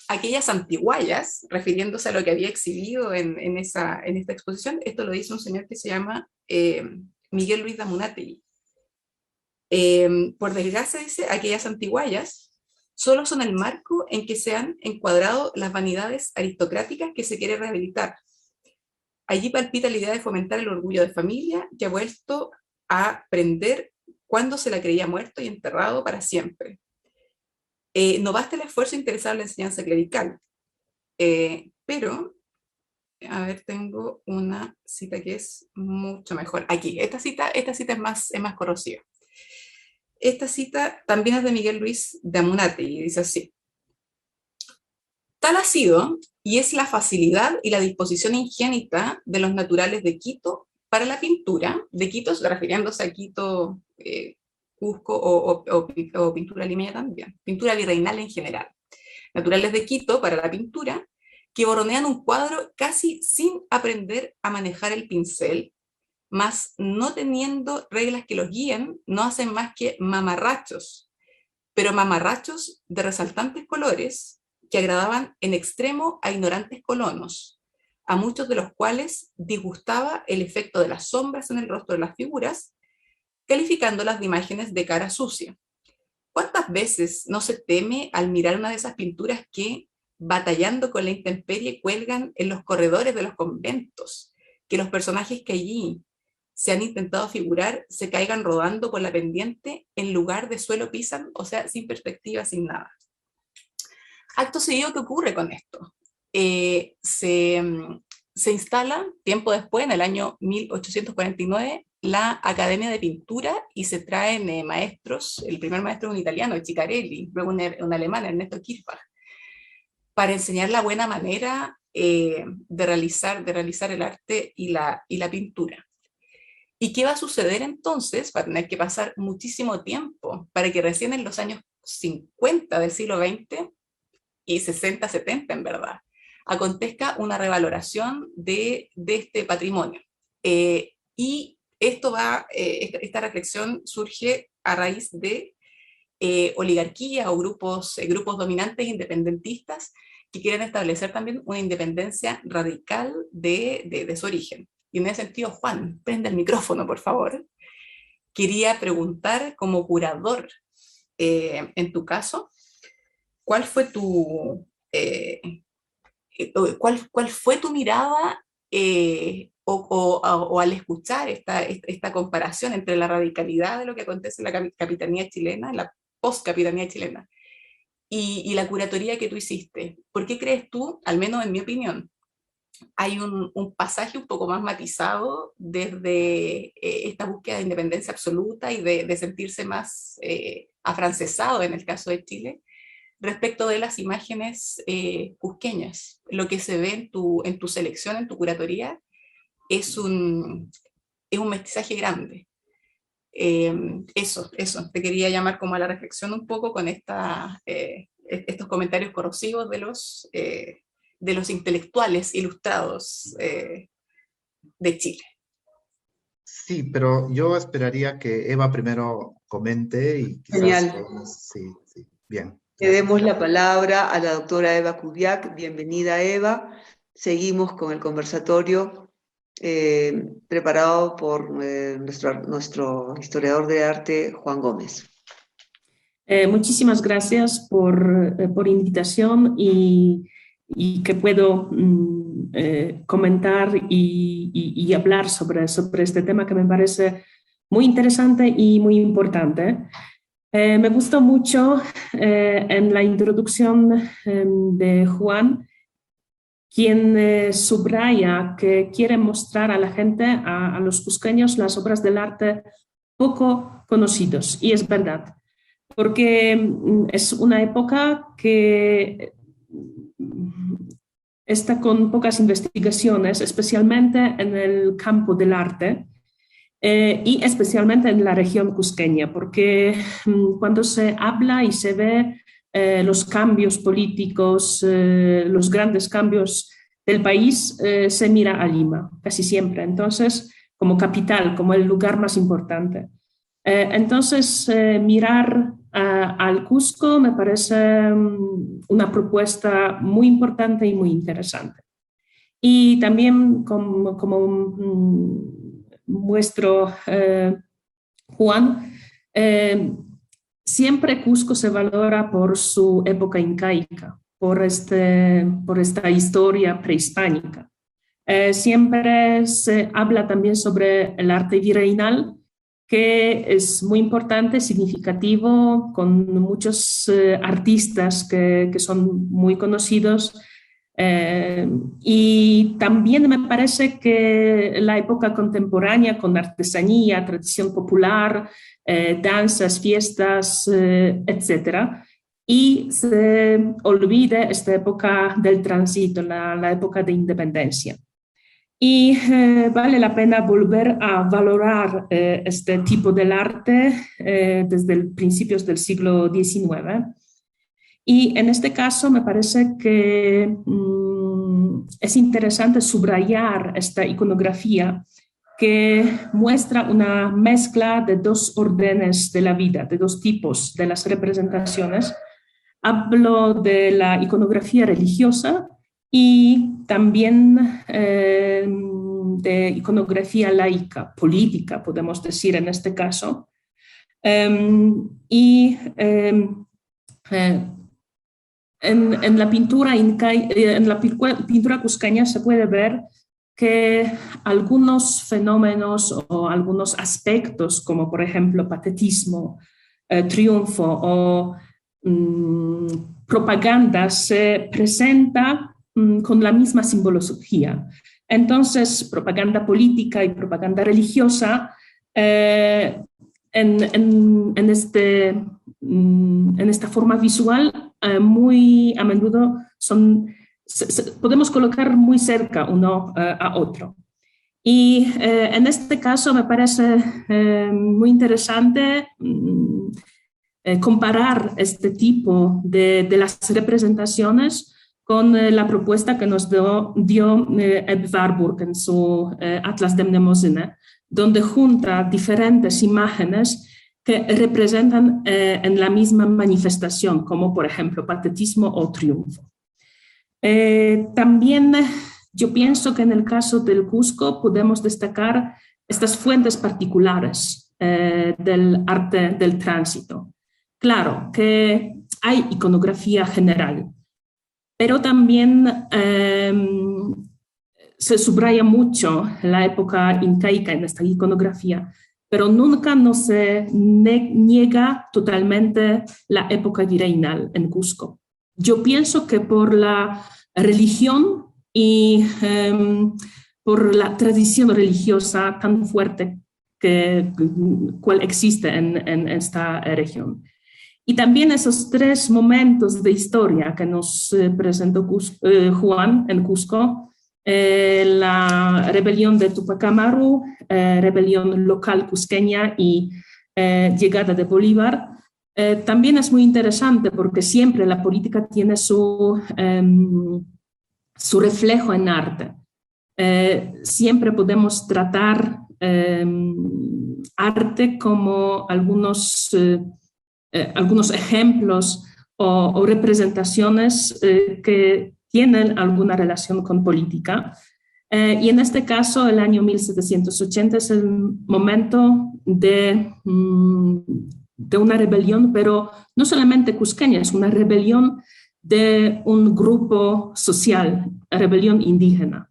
aquellas antiguallas, refiriéndose a lo que había exhibido en esta exposición, esto lo dice un señor que se llama Miguel Luis Damunátegui. Por desgracia, dice, aquellas antiguallas solo son el marco en que se han encuadrado las vanidades aristocráticas que se quiere rehabilitar. Allí palpita la idea de fomentar el orgullo de familia, que ha vuelto a prender cuando se la creía muerto y enterrado para siempre. No basta el esfuerzo interesado en la enseñanza clerical, pero, a ver, tengo una cita que es mucho mejor. Aquí, esta cita es más corrosiva. Esta cita también es de Miguel Luis Damunátegui y dice así: tal ha sido y es la facilidad y la disposición ingénita de los naturales de Quito para la pintura, de Quito refiriéndose a Quito, Cusco o pintura limeña también, pintura virreinal en general, naturales de Quito para la pintura, que borronean un cuadro casi sin aprender a manejar el pincel, mas no teniendo reglas que los guíen, no hacen más que mamarrachos, pero mamarrachos de resaltantes colores, que agradaban en extremo a ignorantes colonos, a muchos de los cuales disgustaba el efecto de las sombras en el rostro de las figuras, calificándolas de imágenes de cara sucia. ¿Cuántas veces no se teme al mirar una de esas pinturas que, batallando con la intemperie, cuelgan en los corredores de los conventos, que los personajes que allí se han intentado figurar se caigan rodando por la pendiente en lugar de suelo pisan, o sea, sin perspectiva, sin nada? Acto seguido, ¿qué ocurre con esto? Se instala, tiempo después, en el año 1849, la Academia de Pintura y se traen maestros. El primer maestro es un italiano, Ciccarelli, luego un alemán, Ernesto Kirchbach, para enseñar la buena manera de realizar el arte y la pintura. ¿Y qué va a suceder entonces? Va a tener que pasar muchísimo tiempo para que recién en los años 50 del siglo XX y 60, 70 en verdad, acontezca una revaloración de este patrimonio. Y esta reflexión surge a raíz de oligarquía o grupos dominantes independentistas que quieren establecer también una independencia radical de su origen. Y en ese sentido, Juan, prende el micrófono, por favor. Quería preguntar, como curador, en tu caso, ¿cuál fue tu mirada o al escuchar esta comparación entre la radicalidad de lo que acontece en la capitanía chilena, en la post-capitanía chilena, y la curatoría que tú hiciste? ¿Por qué crees tú, al menos en mi opinión, hay un pasaje un poco más matizado desde esta búsqueda de independencia absoluta y de sentirse más afrancesado en el caso de Chile, respecto de las imágenes cusqueñas? Lo que se ve en tu selección, en tu curatoría, es un mestizaje grande. Eso, te quería llamar como a la reflexión un poco con esta estos comentarios corrosivos de los intelectuales ilustrados de Chile. Sí, pero yo esperaría que Eva primero comente y quizás... Genial. Sí, bien. Le demos la palabra a la doctora Eva Kubiak. Bienvenida, Eva. Seguimos con el conversatorio preparado por nuestro historiador de arte, Juan Gómez. Muchísimas gracias por invitación y que puedo comentar y hablar sobre este tema que me parece muy interesante y muy importante. Me gustó mucho en la introducción de Juan, quien subraya que quiere mostrar a la gente, a los cusqueños, las obras del arte poco conocidos. Y es verdad, porque es una época que está con pocas investigaciones, especialmente en el campo del arte y especialmente en la región cusqueña, porque cuando se habla y se ve los cambios políticos, los grandes cambios del país, se mira a Lima, casi siempre. Entonces, como capital, como el lugar más importante. Entonces, mirar al Cusco me parece una propuesta muy importante y muy interesante. Y también, como muestro Juan, siempre Cusco se valora por su época incaica, por esta historia prehispánica. Siempre se habla también sobre el arte virreinal, que es muy importante, significativo, con muchos artistas que son muy conocidos. Y también me parece que la época contemporánea, con artesanía, tradición popular, danzas, fiestas, etcétera, y se olvide esta época del tránsito, la época de independencia. Y vale la pena volver a valorar este tipo del arte desde principios del siglo XIX. Y en este caso me parece que es interesante subrayar esta iconografía que muestra una mezcla de dos órdenes de la vida, de dos tipos de las representaciones. Hablo de la iconografía religiosa y también de iconografía laica, política, podemos decir en este caso. En la pintura cusqueña se puede ver que algunos fenómenos o algunos aspectos, como por ejemplo patetismo, triunfo o propaganda, se presenta con la misma simbología. Entonces, propaganda política y propaganda religiosa en esta forma visual muy a menudo podemos colocar muy cerca uno a otro. Y en este caso me parece muy interesante comparar este tipo de las representaciones con la propuesta que nos dio Ebbe Warburg en su Atlas der Mnemosyne, donde junta diferentes imágenes que representan en la misma manifestación, como por ejemplo patetismo o triunfo. También yo pienso que en el caso del Cusco podemos destacar estas fuentes particulares del arte del tránsito. Claro que hay iconografía general, pero también se subraya mucho la época incaica en esta iconografía, pero nunca no se niega totalmente la época virreinal en Cusco. Yo pienso que por la religión y por la tradición religiosa tan fuerte cual existe en esta región. Y también esos tres momentos de historia que nos presentó Juan en Cusco, la rebelión de Tupac Amaru, rebelión local cusqueña y llegada de Bolívar, también es muy interesante porque siempre la política tiene su reflejo en arte. Siempre podemos tratar arte como algunos ejemplos o representaciones que tienen alguna relación con política. Y en este caso, el año 1780 es el momento de una rebelión, pero no solamente cusqueña, es una rebelión de un grupo social, rebelión indígena.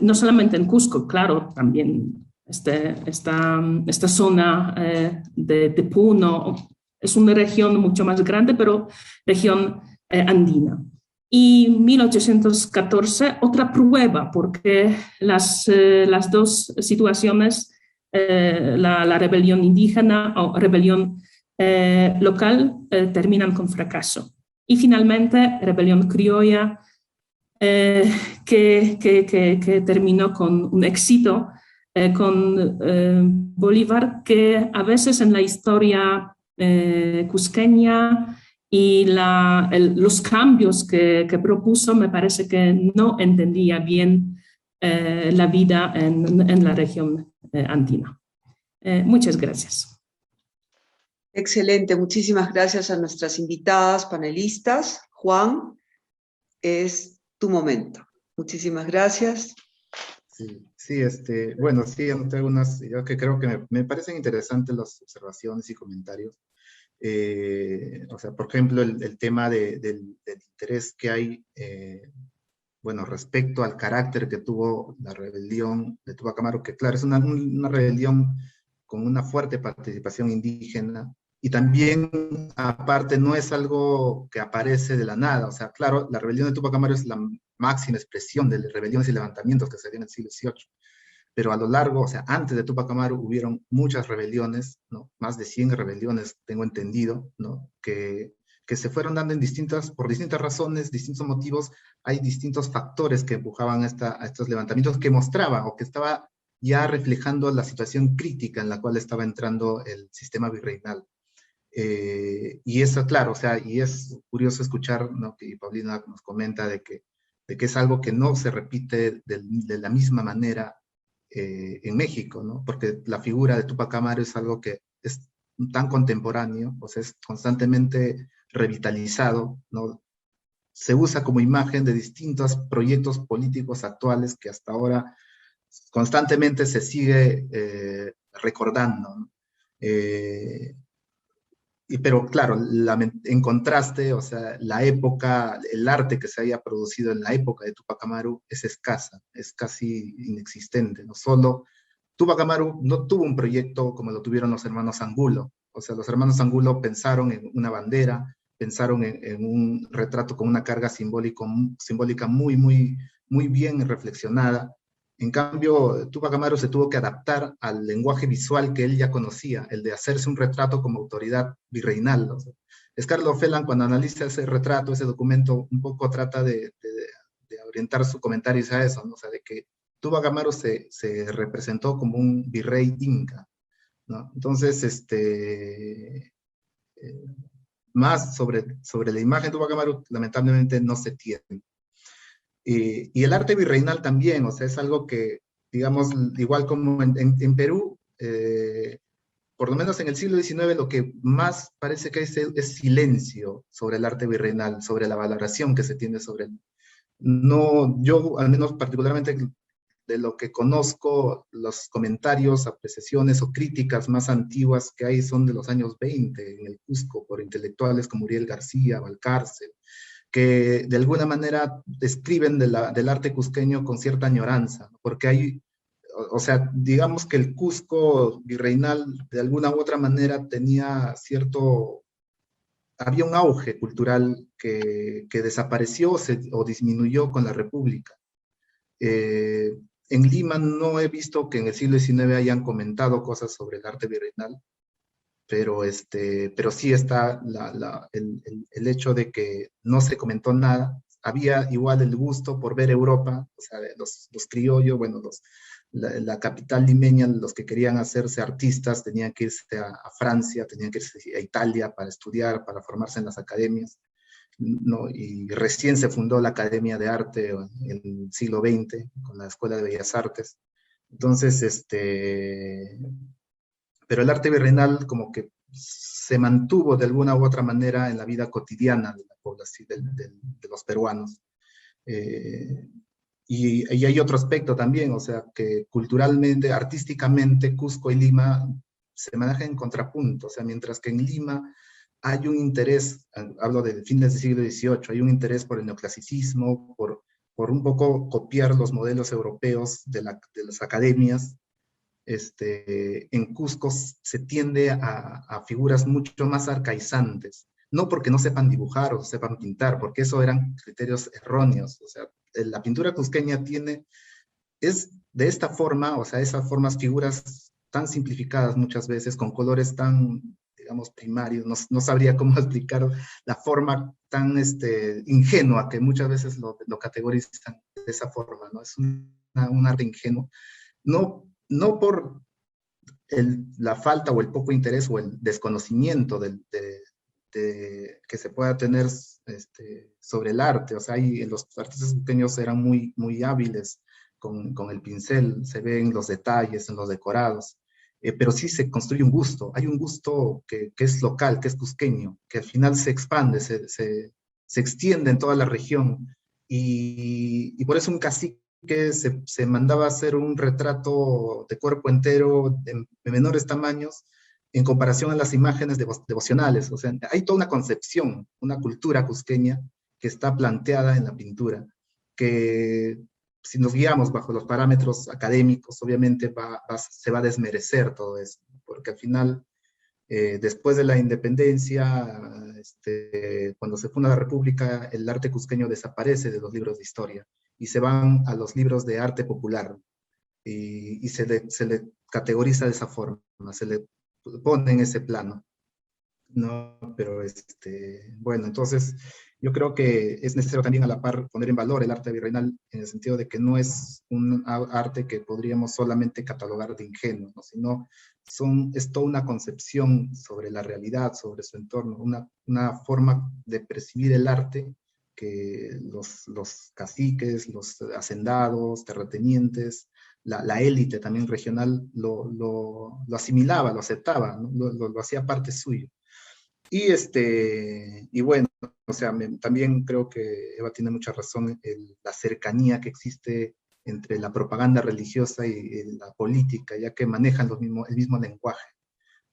No solamente en Cusco, claro, también esta zona de Puno es una región mucho más grande, pero región andina. Y 1814, otra prueba, porque las dos situaciones, la rebelión indígena o rebelión local, terminan con fracaso. Y finalmente, rebelión criolla, que terminó con un éxito con Bolívar, que a veces en la historia cusqueña y los cambios que propuso, me parece que no entendía bien la vida en la región andina. Muchas gracias. Excelente, muchísimas gracias a nuestras invitadas, panelistas. Juan, es tu momento. Muchísimas gracias. Sí, bueno, sí, anoté algunas, yo que creo que me parecen interesantes las observaciones y comentarios. O sea, por ejemplo, el tema del interés que hay, bueno, respecto al carácter que tuvo la rebelión de Tupac Amaru, que claro, es una rebelión con una fuerte participación indígena, y también, aparte, no es algo que aparece de la nada. O sea, claro, la rebelión de Tupac Amaru es la máxima expresión de rebeliones y levantamientos que se dieron en el siglo XVIII. Pero a lo largo, o sea, antes de Tupac Amaru hubieron muchas rebeliones, ¿no? Más de 100 rebeliones, tengo entendido, ¿no? Que se fueron dando por distintas razones, distintos motivos. Hay distintos factores que empujaban a estos levantamientos, que mostraba o que estaba ya reflejando la situación crítica en la cual estaba entrando el sistema virreinal. Y eso, claro, o sea, y es curioso escuchar, ¿no? Que Paulina nos comenta de que es algo que no se repite de la misma manera en México, ¿no? Porque la figura de Tupac Amaru es algo que es tan contemporáneo, o sea, es constantemente revitalizado, ¿no? Se usa como imagen de distintos proyectos políticos actuales que hasta ahora constantemente se sigue recordando, ¿no? Pero claro, en contraste, o sea, la época, el arte que se haya producido en la época de Tupac Amaru es escasa, es casi inexistente. No solo Tupac Amaru no tuvo un proyecto como lo tuvieron los hermanos Angulo. O sea, los hermanos Angulo pensaron en una bandera, pensaron en un retrato con una carga simbólica muy, muy, muy bien reflexionada. En cambio, Tupac Amaru se tuvo que adaptar al lenguaje visual que él ya conocía, el de hacerse un retrato como autoridad virreinal, ¿no? Scarlett O'Fellan, cuando analiza ese retrato, ese documento, un poco trata de orientar su comentario a eso, ¿no? O sea, de que Tupac Amaru se representó como un virrey inca, ¿no? Entonces, más sobre la imagen de Tupac Amaru, lamentablemente no se tiene. Y el arte virreinal también, o sea, es algo que, digamos, igual como en Perú, por lo menos en el siglo XIX, lo que más parece que es silencio sobre el arte virreinal, sobre la valoración que se tiene sobre él. No, yo al menos particularmente de lo que conozco, los comentarios, apreciaciones o críticas más antiguas que hay son de los años 20 en el Cusco, por intelectuales como Uriel García, Valcárcel, que de alguna manera describen del arte cusqueño con cierta añoranza, porque hay, o sea, digamos que el Cusco virreinal de alguna u otra manera tenía había un auge cultural que desapareció o disminuyó con la República. En Lima no he visto que en el siglo XIX hayan comentado cosas sobre el arte virreinal, pero sí está el hecho de que no se comentó nada. Había igual el gusto por ver Europa, o sea, los criollos, bueno, la capital limeña, los que querían hacerse artistas tenían que irse a Francia, tenían que irse a Italia para estudiar, para formarse en las academias, ¿no? Y recién se fundó la Academia de Arte en el siglo XX, con la Escuela de Bellas Artes. Entonces, pero el arte virreinal como que se mantuvo de alguna u otra manera en la vida cotidiana de la población, de los peruanos. Y hay otro aspecto también, o sea, que culturalmente, artísticamente, Cusco y Lima se manejan en contrapunto, o sea, mientras que en Lima hay un interés, hablo de fines del siglo XVIII, hay un interés por el neoclasicismo, por un poco copiar los modelos europeos de las academias. En Cusco se tiende a figuras mucho más arcaizantes, no porque no sepan dibujar o sepan pintar, porque eso eran criterios erróneos. O sea, la pintura cusqueña es de esta forma, o sea, esas formas, figuras tan simplificadas muchas veces, con colores tan, digamos, primarios, no sabría cómo explicar la forma tan ingenua que muchas veces lo categorizan de esa forma, ¿no? Es un arte ingenuo. No por la falta o el poco interés o el desconocimiento que se pueda tener sobre el arte. O sea, los artistas pequeños eran muy, muy hábiles con el pincel, se ven los detalles en los decorados, pero sí se construye un gusto. Hay un gusto que es local, que es cusqueño, que al final se expande, se extiende en toda la región, y por eso un cacique que se mandaba a hacer un retrato de cuerpo entero de menores tamaños en comparación a las imágenes devocionales. O sea, hay toda una concepción, una cultura cusqueña que está planteada en la pintura, que si nos guiamos bajo los parámetros académicos, obviamente se va a desmerecer todo eso, porque al final, después de la independencia, cuando se funda la República, el arte cusqueño desaparece de los libros de historia y se van a los libros de arte popular, y se le categoriza de esa forma, se le pone en ese plano, ¿no? Pero bueno, entonces yo creo que es necesario también a la par poner en valor el arte virreinal, en el sentido de que no es un arte que podríamos solamente catalogar de ingenuo, ¿no? Sino es toda una concepción sobre la realidad, sobre su entorno, una forma de percibir el arte que los caciques, los hacendados, terratenientes, la élite también regional lo asimilaba, lo aceptaba, ¿no? Lo hacía parte suyo. Y bueno, o sea, también creo que Eva tiene mucha razón en la cercanía que existe entre la propaganda religiosa y la política, ya que manejan el mismo lenguaje.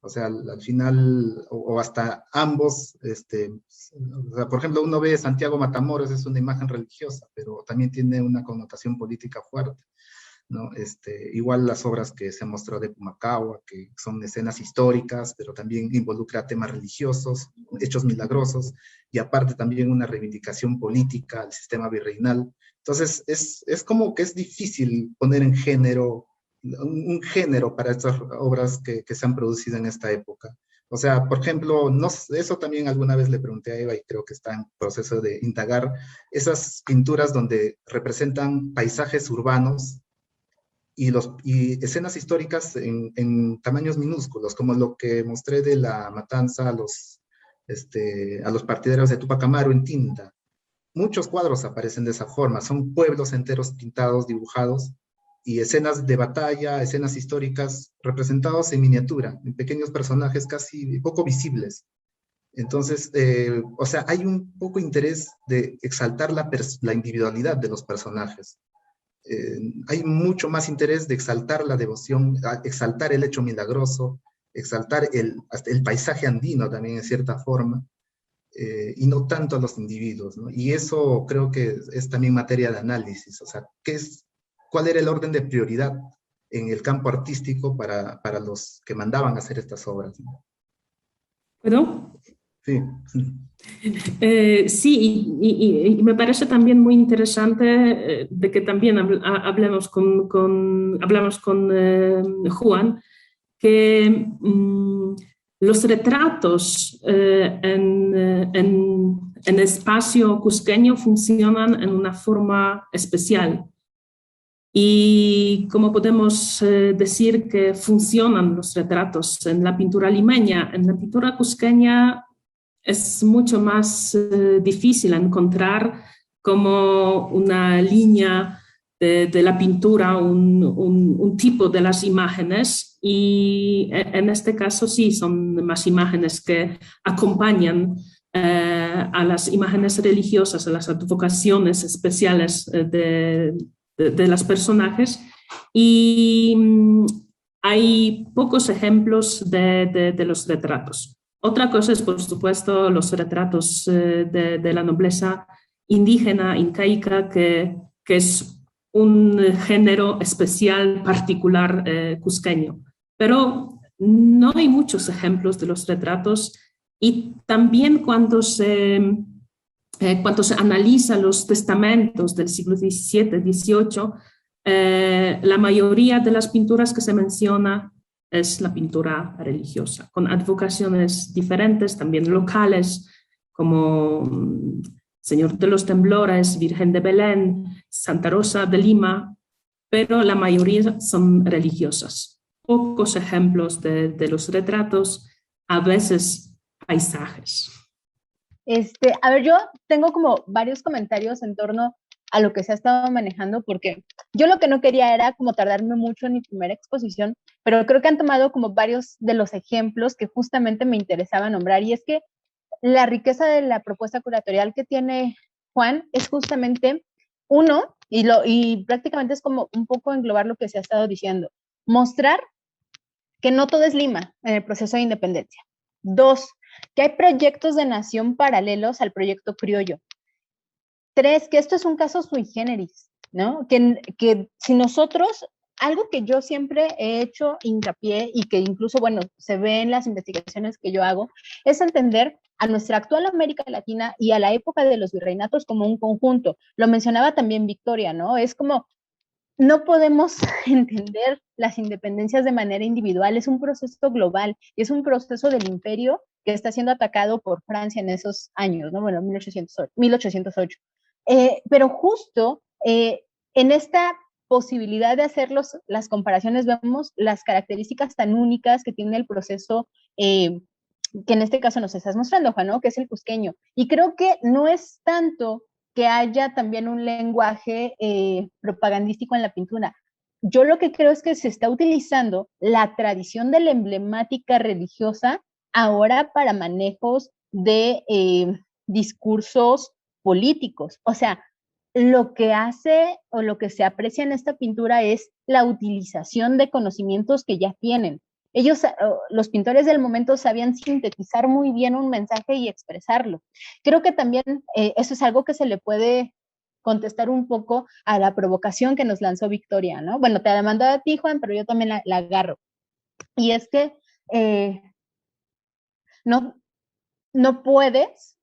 O sea, al final, o hasta ambos, o sea, por ejemplo, uno ve Santiago Matamoros, es una imagen religiosa, pero también tiene una connotación política fuerte, ¿no? Igual las obras que se han mostrado de Pumacahua, que son escenas históricas, pero también involucra temas religiosos, hechos milagrosos, y aparte también una reivindicación política al sistema virreinal. Entonces, es como que es difícil poner en género, un género para estas obras que se han producido en esta época. O sea, por ejemplo, eso también alguna vez le pregunté a Eva y creo que está en proceso de indagar, esas pinturas donde representan paisajes urbanos y escenas históricas en tamaños minúsculos, como lo que mostré de la matanza a los partidarios de Tupac Amaru en tinta. Muchos cuadros aparecen de esa forma, son pueblos enteros pintados, dibujados, y escenas de batalla, escenas históricas representados en miniatura, en pequeños personajes casi poco visibles. Entonces, o sea, hay un poco interés de exaltar la individualidad de los personajes. Hay mucho más interés de exaltar la devoción, exaltar el hecho milagroso, exaltar hasta el paisaje andino también en cierta forma, y no tanto a los individuos, ¿no? Y eso creo que es también materia de análisis, o sea, ¿cuál era el orden de prioridad en el campo artístico para los que mandaban a hacer estas obras, ¿no? ¿Puedo? Sí. Sí, y me parece también muy interesante de que también hablamos con Juan, que los retratos en espacio cusqueño funcionan en una forma especial. Y como podemos decir que funcionan los retratos en la pintura limeña, en la pintura cusqueña es mucho más difícil encontrar como una línea de la pintura, un tipo de las imágenes, y en este caso sí, son más imágenes que acompañan a las imágenes religiosas, a las advocaciones especiales de los personajes, y hay pocos ejemplos de los retratos. Otra cosa es, por supuesto, los retratos de la nobleza indígena, incaica, que es un género especial, particular, cusqueño. Pero no hay muchos ejemplos de los retratos, y también cuando se analiza los testamentos del siglo XVII, XVIII, la mayoría de las pinturas que se menciona es la pintura religiosa, con advocaciones diferentes, también locales, como Señor de los Temblores, Virgen de Belén, Santa Rosa de Lima, pero la mayoría son religiosas. Pocos ejemplos de los retratos, a veces paisajes. A ver, yo tengo como varios comentarios en torno a lo que se ha estado manejando, porque yo lo que no quería era como tardarme mucho en mi primera exposición, pero creo que han tomado como varios de los ejemplos que justamente me interesaba nombrar, y es que la riqueza de la propuesta curatorial que tiene Juan es justamente uno, y prácticamente es como un poco englobar lo que se ha estado diciendo, mostrar que no todo es Lima en el proceso de independencia. Dos, que hay proyectos de nación paralelos al proyecto criollo. Tres, que esto es un caso sui generis, ¿no? Que si nosotros, algo que yo siempre he hecho hincapié y que incluso, bueno, se ve en las investigaciones que yo hago, es entender a nuestra actual América Latina y a la época de los virreinatos como un conjunto. Lo mencionaba también Victoria, ¿no? Es como, no podemos entender las independencias de manera individual, es un proceso global, y es un proceso del imperio que está siendo atacado por Francia en esos años, ¿no? Bueno, 1808. Pero justo en esta posibilidad de hacer las comparaciones vemos las características tan únicas que tiene el proceso que en este caso nos estás mostrando, Juan, ¿no? Que es el cusqueño. Y creo que no es tanto que haya también un lenguaje propagandístico en la pintura. Yo lo que creo es que se está utilizando la tradición de la emblemática religiosa ahora para manejos de discursos políticos. O sea, lo que hace o lo que se aprecia en esta pintura es la utilización de conocimientos que ya tienen. Ellos, los pintores del momento, sabían sintetizar muy bien un mensaje y expresarlo. Creo que también eso es algo que se le puede contestar un poco a la provocación que nos lanzó Victoria, ¿no? Bueno, te la mandó a ti, Juan, pero yo también la agarro. Y es que no puedes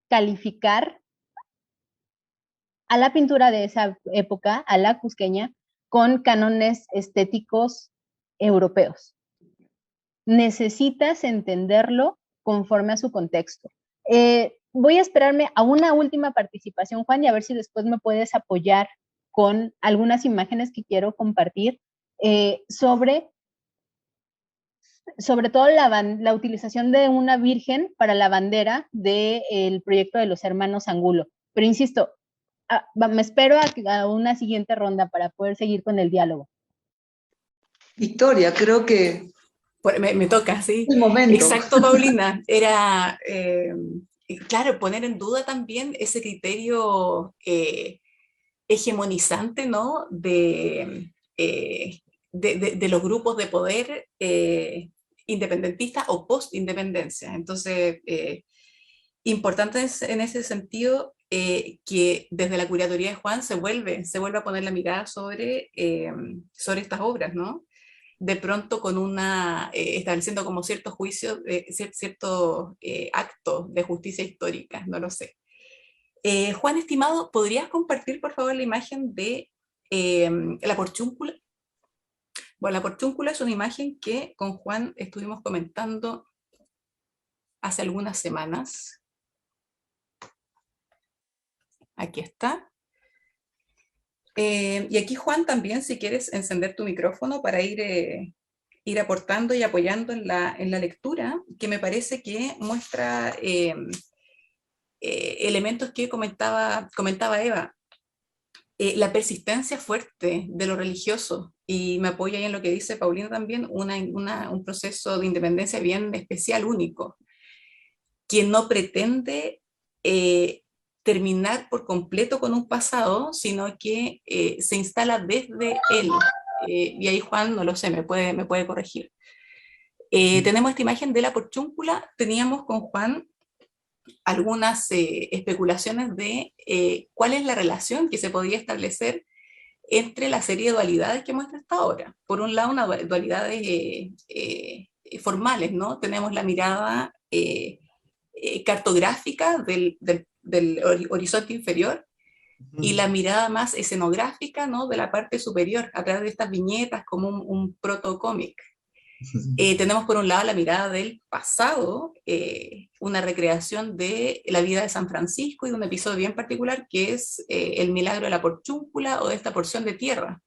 calificar a la pintura de esa época, a la cusqueña, con cánones estéticos europeos. Necesitas entenderlo conforme a su contexto. Voy a esperarme a una última participación, Juan, y a ver si después me puedes apoyar con algunas imágenes que quiero compartir sobre todo la utilización de una virgen para la bandera del proyecto de los hermanos Angulo. Pero insisto, me espero a una siguiente ronda para poder seguir con el diálogo. Victoria, creo que... Me toca, sí. El momento. Exacto, Paulina. Era, claro, poner en duda también ese criterio hegemonizante, ¿no? De los grupos de poder independentistas o post-independencia. Entonces, importante en ese sentido que desde la curatoría de Juan se vuelve a poner la mirada sobre estas obras, ¿no? De pronto con estableciendo como ciertos juicios, ciertos actos de justicia histórica, no lo sé. Juan, estimado, ¿podrías compartir, por favor, la imagen de la porchúncula? Bueno, la porchúncula es una imagen que con Juan estuvimos comentando hace algunas semanas. Aquí está. Y aquí, Juan, también, si quieres encender tu micrófono para ir aportando y apoyando en la lectura, que me parece que muestra elementos que comentaba Eva. La persistencia fuerte de lo religioso, y me apoya ahí en lo que dice Paulina también, un proceso de independencia bien especial, único, que no pretende terminar por completo con un pasado, sino que se instala desde él. Y ahí Juan, no lo sé, me puede corregir. Tenemos esta imagen de la porchúncula. Teníamos con Juan algunas especulaciones de cuál es la relación que se podría establecer entre la serie de dualidades que muestra esta obra. Por un lado, una dualidades formales, ¿no? Tenemos la mirada cartográfica del horizonte inferior, y la mirada más escenográfica, ¿no?, de la parte superior, a través de estas viñetas como un proto-cómic. Tenemos por un lado la mirada del pasado, una recreación de la vida de San Francisco y de un episodio bien particular que es el milagro de la porchúncula, o de esta porción de tierra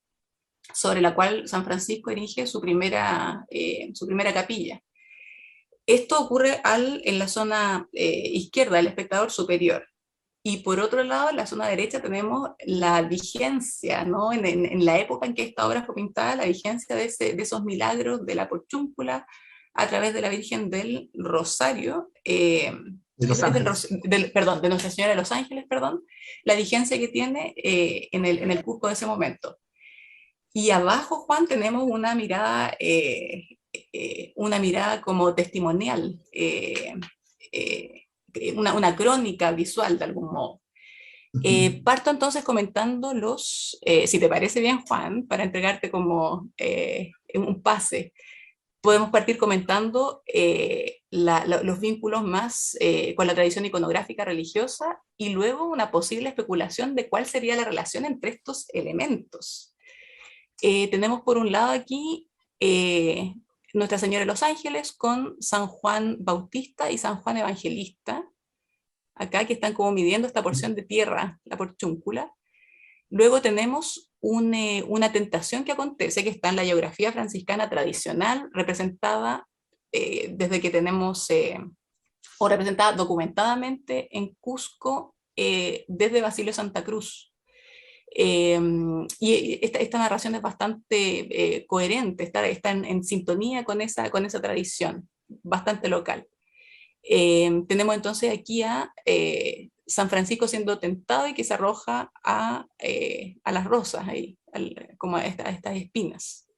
sobre la cual San Francisco erige su primera capilla. Esto ocurre en la zona izquierda, el espectador superior. Y por otro lado, en la zona derecha tenemos la vigencia, ¿no? En la época en que esta obra fue pintada, la vigencia de esos milagros de la porchúncula a través de la Virgen del Rosario, de Los Ángeles. de Nuestra Señora de los Ángeles, la vigencia que tiene en el Cusco de ese momento. Y abajo, Juan, tenemos una mirada como testimonial, una crónica visual de algún modo. Parto entonces comentando si te parece bien, Juan, para entregarte como un pase, podemos partir comentando los vínculos más con la tradición iconográfica religiosa, y luego una posible especulación de cuál sería la relación entre estos elementos. Tenemos por un lado aquí Nuestra Señora de los Ángeles con San Juan Bautista y San Juan Evangelista, acá, que están como midiendo esta porción de tierra, la porchúncula. Luego tenemos una tentación que acontece, que está en la geografía franciscana tradicional, representada desde que tenemos, o representada documentadamente en Cusco, desde Basilio Santa Cruz. Y esta narración es bastante coherente, está en sintonía con esa tradición, bastante local. Tenemos entonces aquí a San Francisco siendo tentado y que se arroja a las rosas, ahí, como a estas espinas.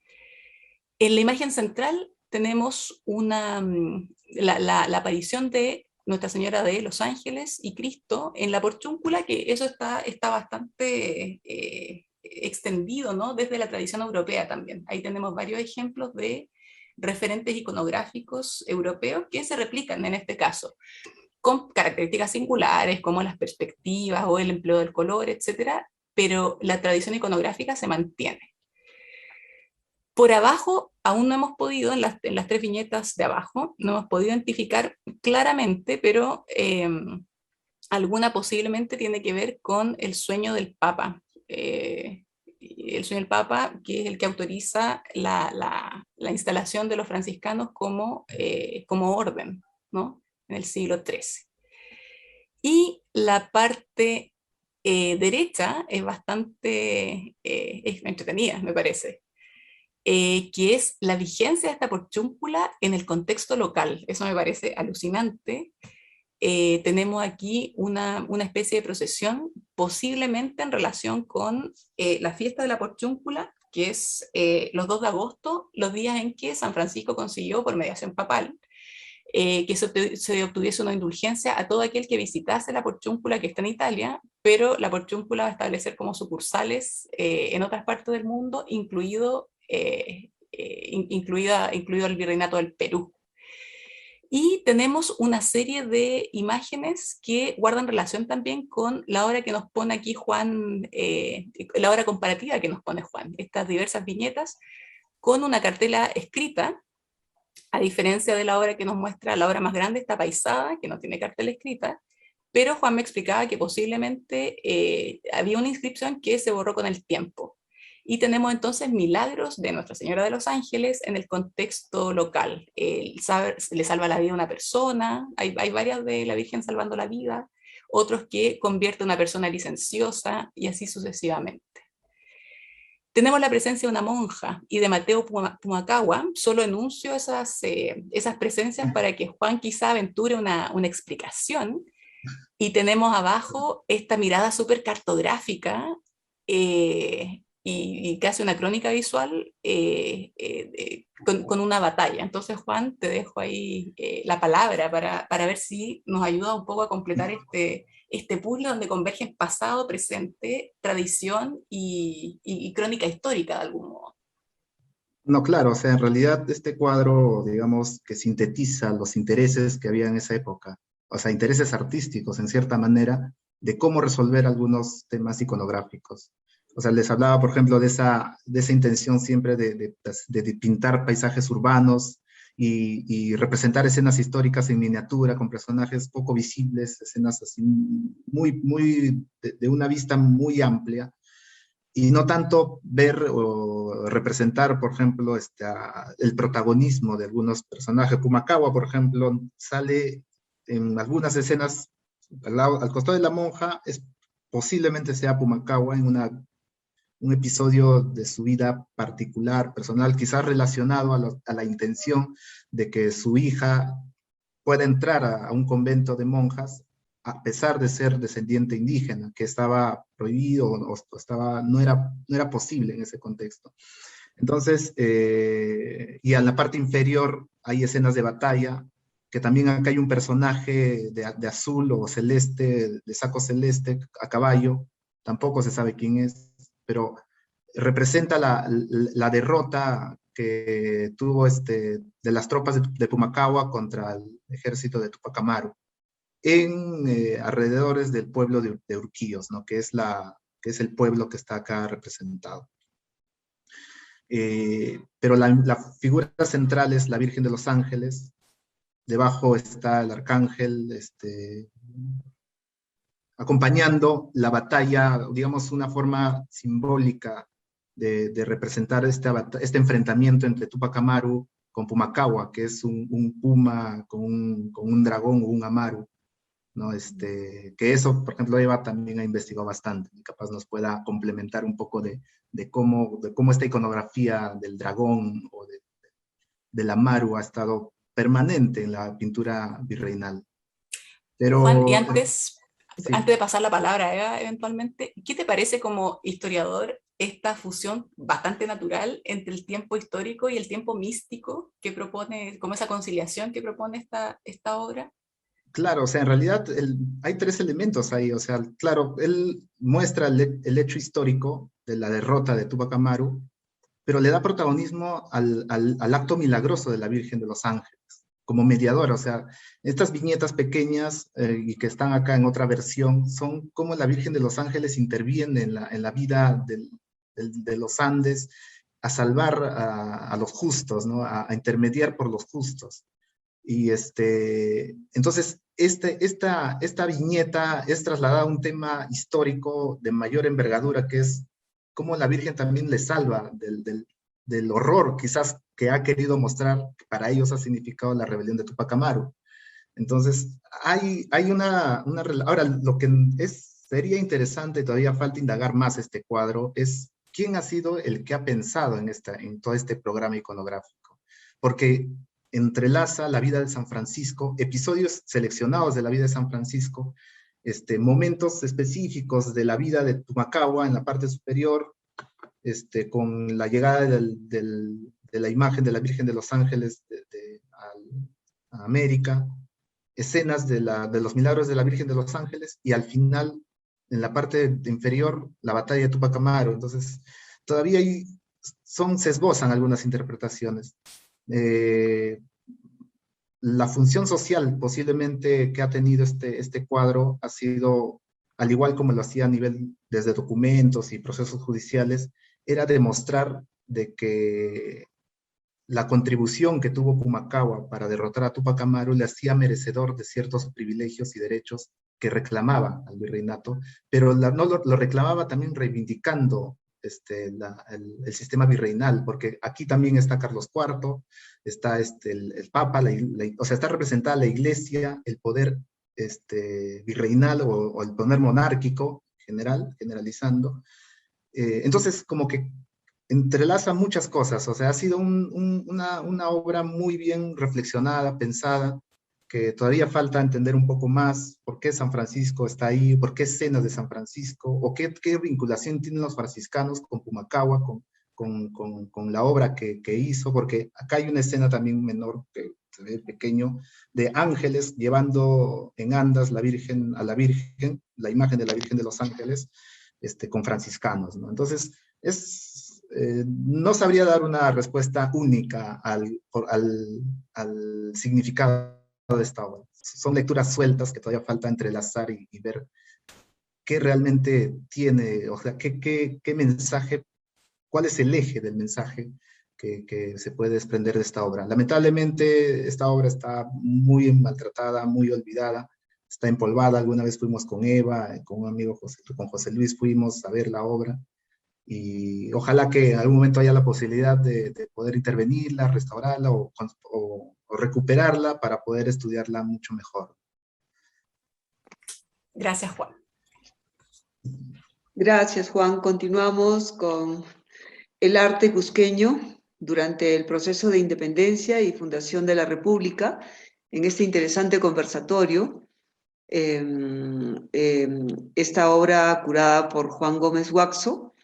En la imagen central tenemos la aparición de Nuestra Señora de los Ángeles y Cristo en la porchúncula, que eso está bastante extendido, ¿no?, desde la tradición europea también. Ahí tenemos varios ejemplos de referentes iconográficos europeos que se replican en este caso, con características singulares como las perspectivas o el empleo del color, etc., pero la tradición iconográfica se mantiene. Por abajo, aún no hemos podido, en las tres viñetas de abajo, no hemos podido identificar claramente, pero alguna posiblemente tiene que ver con el sueño del Papa. El sueño del Papa, que es el que autoriza la instalación de los franciscanos como orden, ¿no?, en el siglo XIII. Y la parte derecha es bastante entretenida, me parece, que es la vigencia de esta porchúncula en el contexto local. Eso me parece alucinante. Tenemos aquí una especie de procesión, posiblemente en relación con la fiesta de la porchúncula, que es los 2 de agosto, los días en que San Francisco consiguió, por mediación papal, que se obtuviese una indulgencia a todo aquel que visitase la porchúncula, que está en Italia, pero la porchúncula va a establecer como sucursales en otras partes del mundo, incluido el Virreinato del Perú. Y tenemos una serie de imágenes que guardan relación también con la obra que nos pone aquí Juan, la obra comparativa que nos pone Juan, estas diversas viñetas con una cartela escrita, a diferencia de la obra que nos muestra la obra más grande, esta paisada, que no tiene cartela escrita, pero Juan me explicaba que posiblemente había una inscripción que se borró con el tiempo. Y tenemos entonces milagros de Nuestra Señora de los Ángeles en el contexto local. Le salva la vida a una persona, hay varias de la Virgen salvando la vida, otros que convierte a una persona licenciosa y así sucesivamente. Tenemos la presencia de una monja y de Mateo Pumacahua. Solo enuncio esas presencias para que Juan quizá aventure una explicación. Y tenemos abajo esta mirada súper cartográfica y casi una crónica visual con una batalla. Entonces, Juan, te dejo ahí la palabra para ver si nos ayuda un poco a completar este puzzle donde convergen pasado, presente, tradición y crónica histórica de algún modo. No, claro, o sea, en realidad este cuadro, digamos, que sintetiza los intereses que había en esa época, o sea, intereses artísticos, en cierta manera, de cómo resolver algunos temas iconográficos. O sea, les hablaba, por ejemplo, de esa intención siempre de pintar paisajes urbanos y representar escenas históricas en miniatura, con personajes poco visibles, escenas así de una vista muy amplia, y no tanto ver o representar, por ejemplo, el protagonismo de algunos personajes. Pumacahua, por ejemplo, sale en algunas escenas al costado de la monja, posiblemente sea Pumacahua en un episodio de su vida particular, personal, quizás relacionado a la intención de que su hija pueda entrar a un convento de monjas, a pesar de ser descendiente indígena, que estaba prohibido o no era posible en ese contexto. Entonces, y en la parte inferior hay escenas de batalla, que también acá hay un personaje de azul o celeste, de saco celeste, a caballo, tampoco se sabe quién es, pero representa la derrota que tuvo de las tropas de Pumacahua contra el ejército de Tupac Amaru en alrededores del pueblo de Urquíos, ¿no? que es el pueblo que está acá representado. Pero la figura central es la Virgen de los Ángeles, debajo está el arcángel, acompañando la batalla, digamos, una forma simbólica de representar este enfrentamiento entre Tupac Amaru con Pumacahua, que es un puma con un dragón o un amaru, ¿no? Que eso, por ejemplo, Eva también ha investigado bastante, y capaz nos pueda complementar un poco de cómo esta iconografía del dragón o del amaru ha estado permanente en la pintura virreinal. Pero, Juan, y antes sí. de pasar la palabra a Eva, eventualmente, ¿qué te parece como historiador esta fusión bastante natural entre el tiempo histórico y el tiempo místico que propone, como esa conciliación que propone esta obra? Claro, o sea, en realidad hay tres elementos ahí, o sea, claro, él muestra el hecho histórico de la derrota de Tupac Amaru, pero le da protagonismo al acto milagroso de la Virgen de los Ángeles, como mediadora. O sea, estas viñetas pequeñas y que están acá en otra versión, son como la Virgen de los Ángeles interviene en la vida de los Andes a salvar a los justos, ¿no? A intermediar por los justos. Y entonces, esta viñeta es trasladada a un tema histórico de mayor envergadura, que es cómo la Virgen también le salva del horror, quizás, que ha querido mostrar, que para ellos ha significado la rebelión de Tupac Amaru. Entonces, hay una ahora, lo que sería interesante, todavía falta indagar más este cuadro, es quién ha sido el que ha pensado en todo este programa iconográfico. Porque entrelaza la vida de San Francisco, episodios seleccionados de la vida de San Francisco, momentos específicos de la vida de Pumacahua en la parte superior, con la llegada de la imagen de la Virgen de los Ángeles a América, escenas de los milagros de la Virgen de los Ángeles, y al final, en la parte inferior, la batalla de Tupac Amaru. Entonces, todavía se esbozan algunas interpretaciones. La función social posiblemente que ha tenido este cuadro ha sido, al igual como lo hacía a nivel desde documentos y procesos judiciales, era demostrar de que la contribución que tuvo Pumacahua para derrotar a Tupac Amaru le hacía merecedor de ciertos privilegios y derechos que reclamaba al virreinato, pero no lo reclamaba también reivindicando el sistema virreinal, porque aquí también está Carlos IV, está el Papa, o sea, está representada la Iglesia, el poder virreinal o el poder monárquico generalizando. Entonces, como que entrelaza muchas cosas, o sea, ha sido una obra muy bien reflexionada, pensada, que todavía falta entender un poco más por qué San Francisco está ahí, por qué escenas de San Francisco, o qué vinculación tienen los franciscanos con Pumacahua, con la obra que hizo, porque acá hay una escena también menor, que se ve pequeño, de ángeles llevando en andas la imagen de la Virgen de los Ángeles, con franciscanos, ¿no? Entonces, no sabría dar una respuesta única al significado de esta obra. Son lecturas sueltas que todavía falta entrelazar y ver qué realmente tiene, o sea, qué mensaje, cuál es el eje del mensaje que se puede desprender de esta obra. Lamentablemente, esta obra está muy maltratada, muy olvidada, está empolvada. Alguna vez fuimos con Eva, con un amigo con José Luis, fuimos a ver la obra, y ojalá que en algún momento haya la posibilidad de poder intervenirla, restaurarla o recuperarla para poder estudiarla mucho mejor. Gracias, Juan. Gracias, Juan. Continuamos con el arte cusqueño durante el proceso de independencia y fundación de la República, en este interesante conversatorio. Esta obra curada por Juan Gómez Guaxo.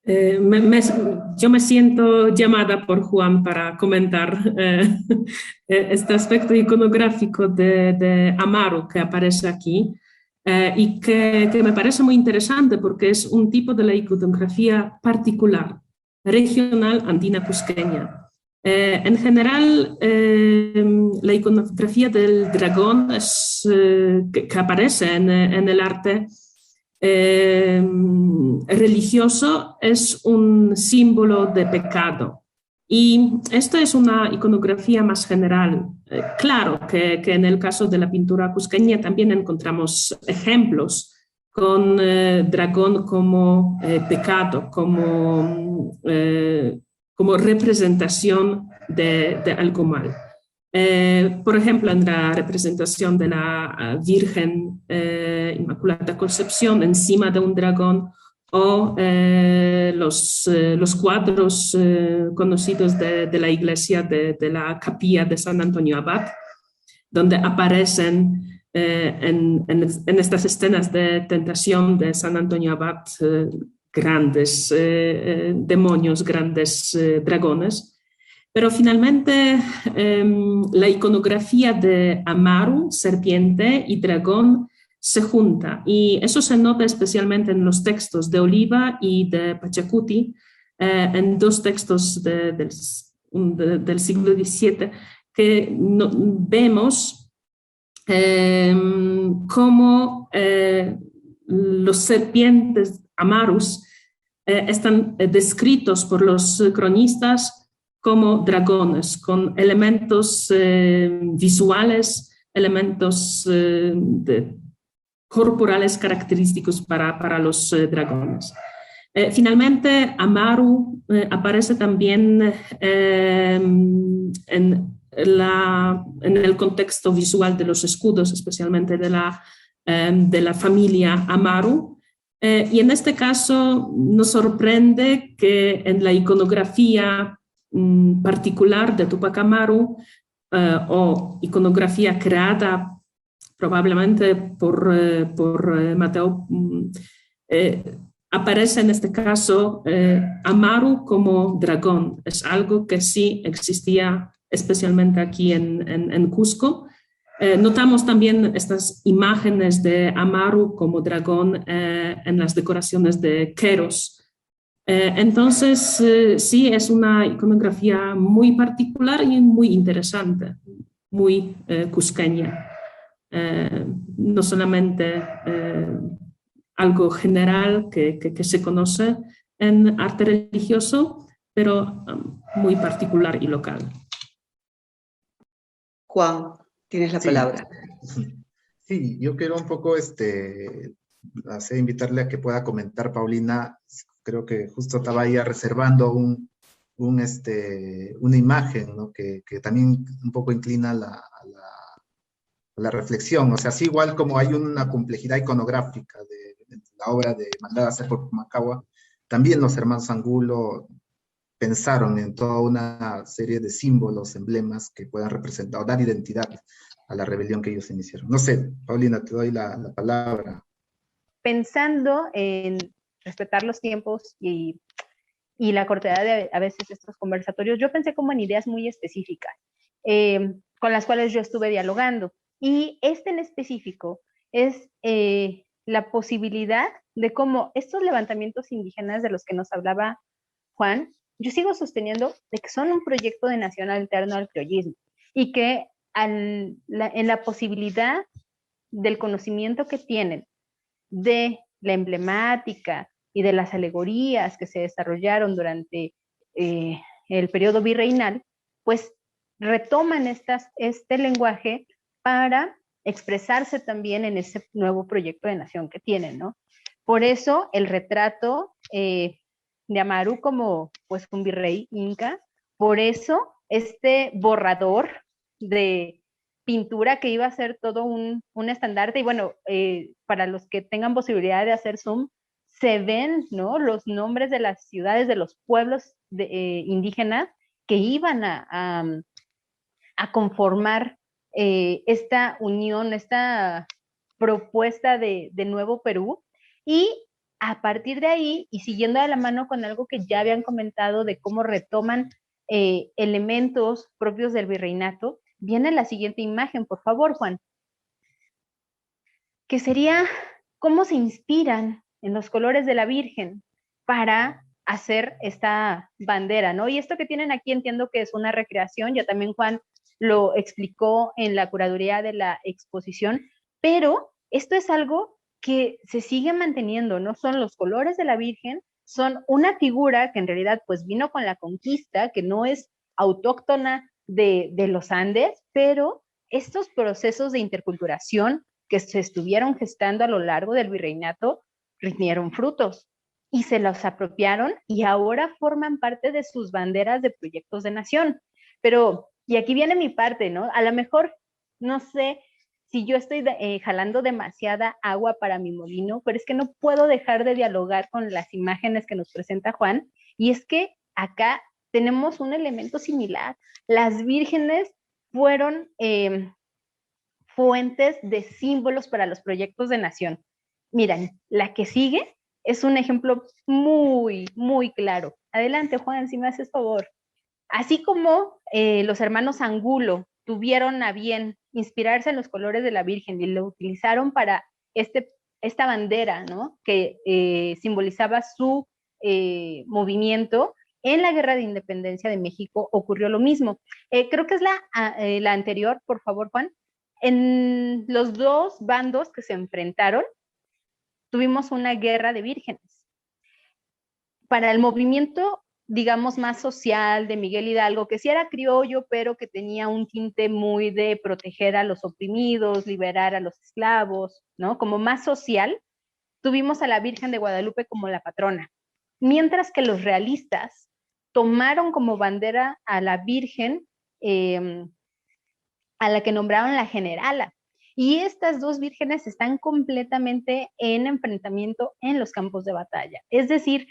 Yo me siento llamada por Juan para comentar este aspecto iconográfico de Amaru que aparece aquí, y que me parece muy interesante porque es un tipo de la iconografía particular, regional, andina cusqueña. En general, la iconografía del dragón que aparece en el arte religioso es un símbolo de pecado. Y esto es una iconografía más general. Claro que en el caso de la pintura cusqueña también encontramos ejemplos con dragón como pecado, como representación de algo mal. Por ejemplo, en la representación de la Virgen Inmaculada Concepción encima de un dragón, o los cuadros conocidos de la iglesia de la capilla de San Antonio Abad, donde aparecen en estas escenas de tentación de San Antonio Abad grandes demonios, grandes dragones. Pero finalmente la iconografía de Amaru, serpiente y dragón, se junta, y eso se nota especialmente en los textos de Oliva y de Pachacuti, en dos textos del siglo XVII, que vemos cómo los serpientes Amarus están descritos por los cronistas como dragones, con elementos visuales, elementos corporales característicos para los dragones. Finalmente, Amaru aparece también en el contexto visual de los escudos, especialmente de la familia Amaru. Y en este caso nos sorprende que en la iconografía particular de Tupac Amaru, o iconografía creada probablemente por Mateo, aparece en este caso Amaru como dragón. Es algo que sí existía especialmente aquí en Cusco. Notamos también estas imágenes de Amaru como dragón en las decoraciones de Queros. Entonces, sí, es una iconografía muy particular y muy interesante, muy cusqueña. No solamente algo general que se conoce en arte religioso, pero muy particular y local. Juan, tienes la palabra. Sí, yo quiero un poco invitarle a que pueda comentar, Paulina. Creo que justo estaba ya reservando una imagen, ¿no? Que también un poco inclina a la reflexión. O sea, así igual como hay una complejidad iconográfica de la obra de Mandada a hacer por Pumacahua, también los hermanos Angulo pensaron en toda una serie de símbolos, emblemas que puedan representar o dar identidad a la rebelión que ellos iniciaron. No sé, Paulina, te doy la palabra. Pensando en respetar los tiempos y la cortedad de a veces estos conversatorios, yo pensé como en ideas muy específicas, con las cuales yo estuve dialogando. Y este en específico es la posibilidad de cómo estos levantamientos indígenas de los que nos hablaba Juan, yo sigo sosteniendo de que son un proyecto de nación alterno al criollismo y que en la posibilidad del conocimiento que tienen de la emblemática y de las alegorías que se desarrollaron durante el periodo virreinal, pues retoman este lenguaje para expresarse también en ese nuevo proyecto de nación que tienen, ¿no? Por eso el retrato de Amaru como pues un virrey inca, por eso este borrador de pintura que iba a ser todo un estandarte, y bueno, para los que tengan posibilidad de hacer zoom, se ven, ¿no?, los nombres de las ciudades, de los pueblos indígenas que iban a conformar esta unión, esta propuesta de Nuevo Perú, y a partir de ahí, y siguiendo de la mano con algo que ya habían comentado de cómo retoman elementos propios del virreinato, viene la siguiente imagen, por favor, Juan, que sería cómo se inspiran en los colores de la Virgen para hacer esta bandera, ¿no? Y esto que tienen aquí entiendo que es una recreación, ya también Juan lo explicó en la curaduría de la exposición, pero esto es algo que se sigue manteniendo, ¿no? Son los colores de la Virgen, son una figura que en realidad pues vino con la conquista, que no es autóctona de los Andes, pero estos procesos de interculturación que se estuvieron gestando a lo largo del virreinato rindieron frutos y se los apropiaron y ahora forman parte de sus banderas de proyectos de nación. Pero, y aquí viene mi parte, ¿no? A lo mejor, no sé si yo estoy jalando demasiada agua para mi molino, pero es que no puedo dejar de dialogar con las imágenes que nos presenta Juan, y es que acá tenemos un elemento similar. Las vírgenes fueron fuentes de símbolos para los proyectos de nación. Miren, la que sigue es un ejemplo muy, muy claro. Adelante, Juan, si me haces favor. Así como los hermanos Angulo tuvieron a bien inspirarse en los colores de la Virgen y lo utilizaron para esta bandera, ¿no?, que simbolizaba su movimiento, en la Guerra de Independencia de México ocurrió lo mismo. Creo que es la anterior, por favor, Juan. En los dos bandos que se enfrentaron, tuvimos una guerra de vírgenes. Para el movimiento, digamos, más social de Miguel Hidalgo, que sí era criollo, pero que tenía un tinte muy de proteger a los oprimidos, liberar a los esclavos, ¿no? Como más social, tuvimos a la Virgen de Guadalupe como la patrona. Mientras que los realistas tomaron como bandera a la Virgen, a la que nombraron la generala. Y estas dos vírgenes están completamente en enfrentamiento en los campos de batalla. Es decir,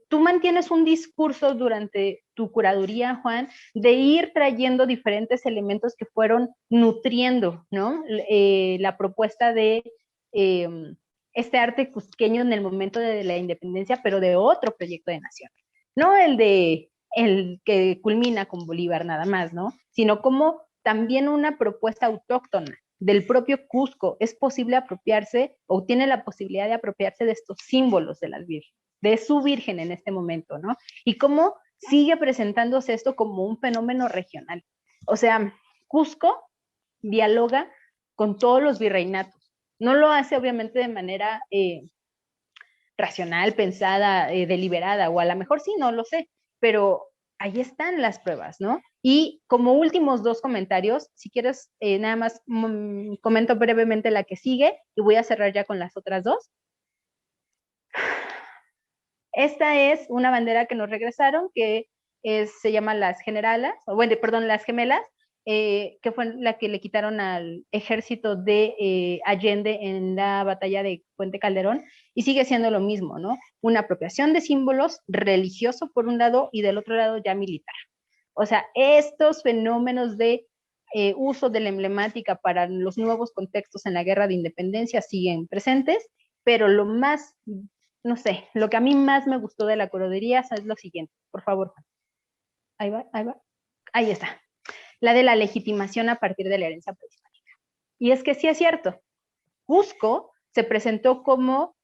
tú mantienes un discurso durante tu curaduría, Juan, de ir trayendo diferentes elementos que fueron nutriendo, ¿no?, la propuesta de este arte cusqueño en el momento de la independencia, pero de otro proyecto de nación. No el que culmina con Bolívar nada más, ¿no?, sino como también una propuesta autóctona del propio Cusco. Es posible apropiarse, o tiene la posibilidad de apropiarse, de estos símbolos de las vírgenes, de su virgen en este momento, ¿no? Y cómo sigue presentándose esto como un fenómeno regional. O sea, Cusco dialoga con todos los virreinatos. No lo hace obviamente de manera racional, pensada, deliberada, o a lo mejor sí, no lo sé, pero ahí están las pruebas, ¿no? Y como últimos 2 comentarios, si quieres, nada más comento brevemente la que sigue y voy a cerrar ya con las otras 2. Esta es una bandera que nos regresaron, que se llama las generalas, o bueno, perdón, las gemelas, que fue la que le quitaron al ejército de Allende en la batalla de Puente Calderón, y sigue siendo lo mismo, ¿no? Una apropiación de símbolos religioso por un lado y del otro lado ya militar. O sea, estos fenómenos de uso de la emblemática para los nuevos contextos en la guerra de independencia siguen presentes, pero lo más, no sé, lo que a mí más me gustó de la curaduría es lo siguiente. Por favor, Juan. Ahí va, ahí va. Ahí está. La de la legitimación a partir de la herencia prehispánica. Y es que sí es cierto, Cusco se presentó como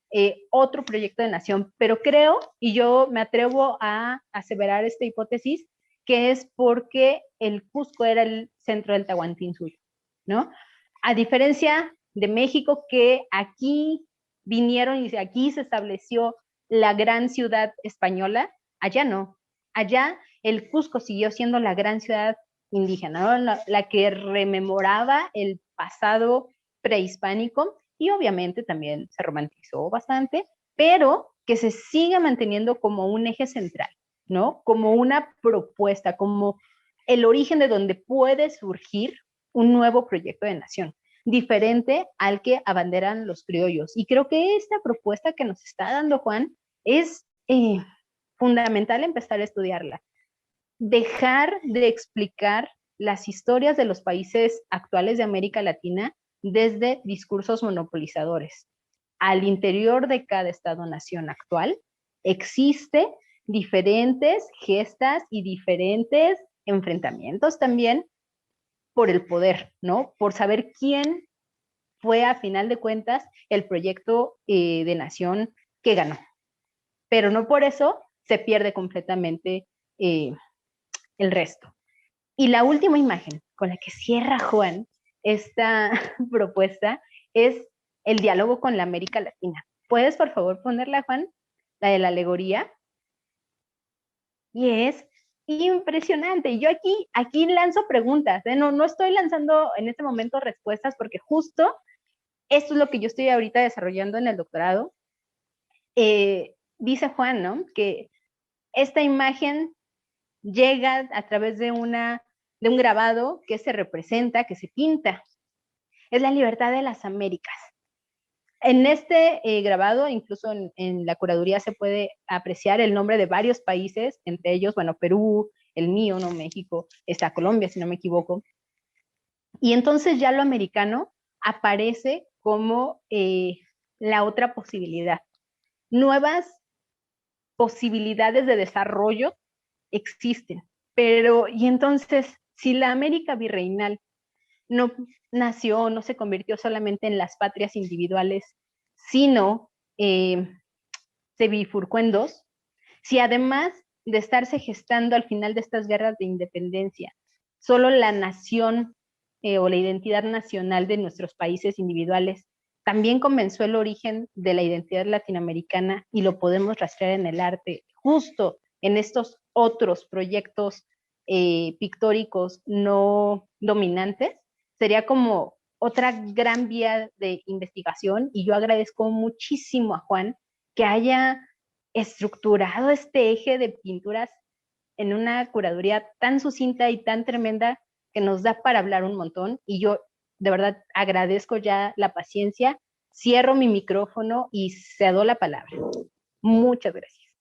otro proyecto de nación, pero creo, y yo me atrevo a aseverar esta hipótesis, que es porque el Cusco era el centro del Tahuantinsuyo, ¿no? A diferencia de México, que aquí vinieron y aquí se estableció la gran ciudad española, allá no. Allá el Cusco siguió siendo la gran ciudad indígena, ¿no? La que rememoraba el pasado prehispánico y obviamente también se romantizó bastante, pero que se sigue manteniendo como un eje central, ¿no? Como una propuesta, como el origen de donde puede surgir un nuevo proyecto de nación, diferente al que abanderan los criollos. Y creo que esta propuesta que nos está dando Juan es fundamental empezar a estudiarla. Dejar de explicar las historias de los países actuales de América Latina desde discursos monopolizadores. Al interior de cada Estado-nación actual existe diferentes gestas y diferentes enfrentamientos también por el poder, ¿no? Por saber quién fue a final de cuentas el proyecto de nación que ganó. Pero no por eso se pierde completamente el resto. Y la última imagen con la que cierra Juan esta propuesta es el diálogo con la América Latina. ¿Puedes, por favor, ponerla, Juan? La de la alegoría. Y es impresionante. Yo aquí lanzo preguntas, ¿eh? No estoy lanzando en este momento respuestas porque justo esto es lo que yo estoy ahorita desarrollando en el doctorado. Dice Juan, ¿no? Que esta imagen llega a través de un grabado que se representa, que se pinta. Es la libertad de las Américas. En este grabado, incluso en la curaduría se puede apreciar el nombre de varios países, entre ellos, bueno, Perú, el mío, ¿no? México, está Colombia, si no me equivoco. Y entonces ya lo americano aparece como la otra posibilidad. Nuevas posibilidades de desarrollo existen, pero y entonces, si la América virreinal no nació, no se convirtió solamente en las patrias individuales, sino se bifurcó en 2, si además de estarse gestando al final de estas guerras de independencia, solo la nación o la identidad nacional de nuestros países individuales también comenzó el origen de la identidad latinoamericana y lo podemos rastrear en el arte, justo en estos otros proyectos pictóricos no dominantes, sería como otra gran vía de investigación y yo agradezco muchísimo a Juan que haya estructurado este eje de pinturas en una curaduría tan sucinta y tan tremenda que nos da para hablar un montón y yo de verdad agradezco ya la paciencia, cierro mi micrófono y cedo la palabra. Muchas gracias.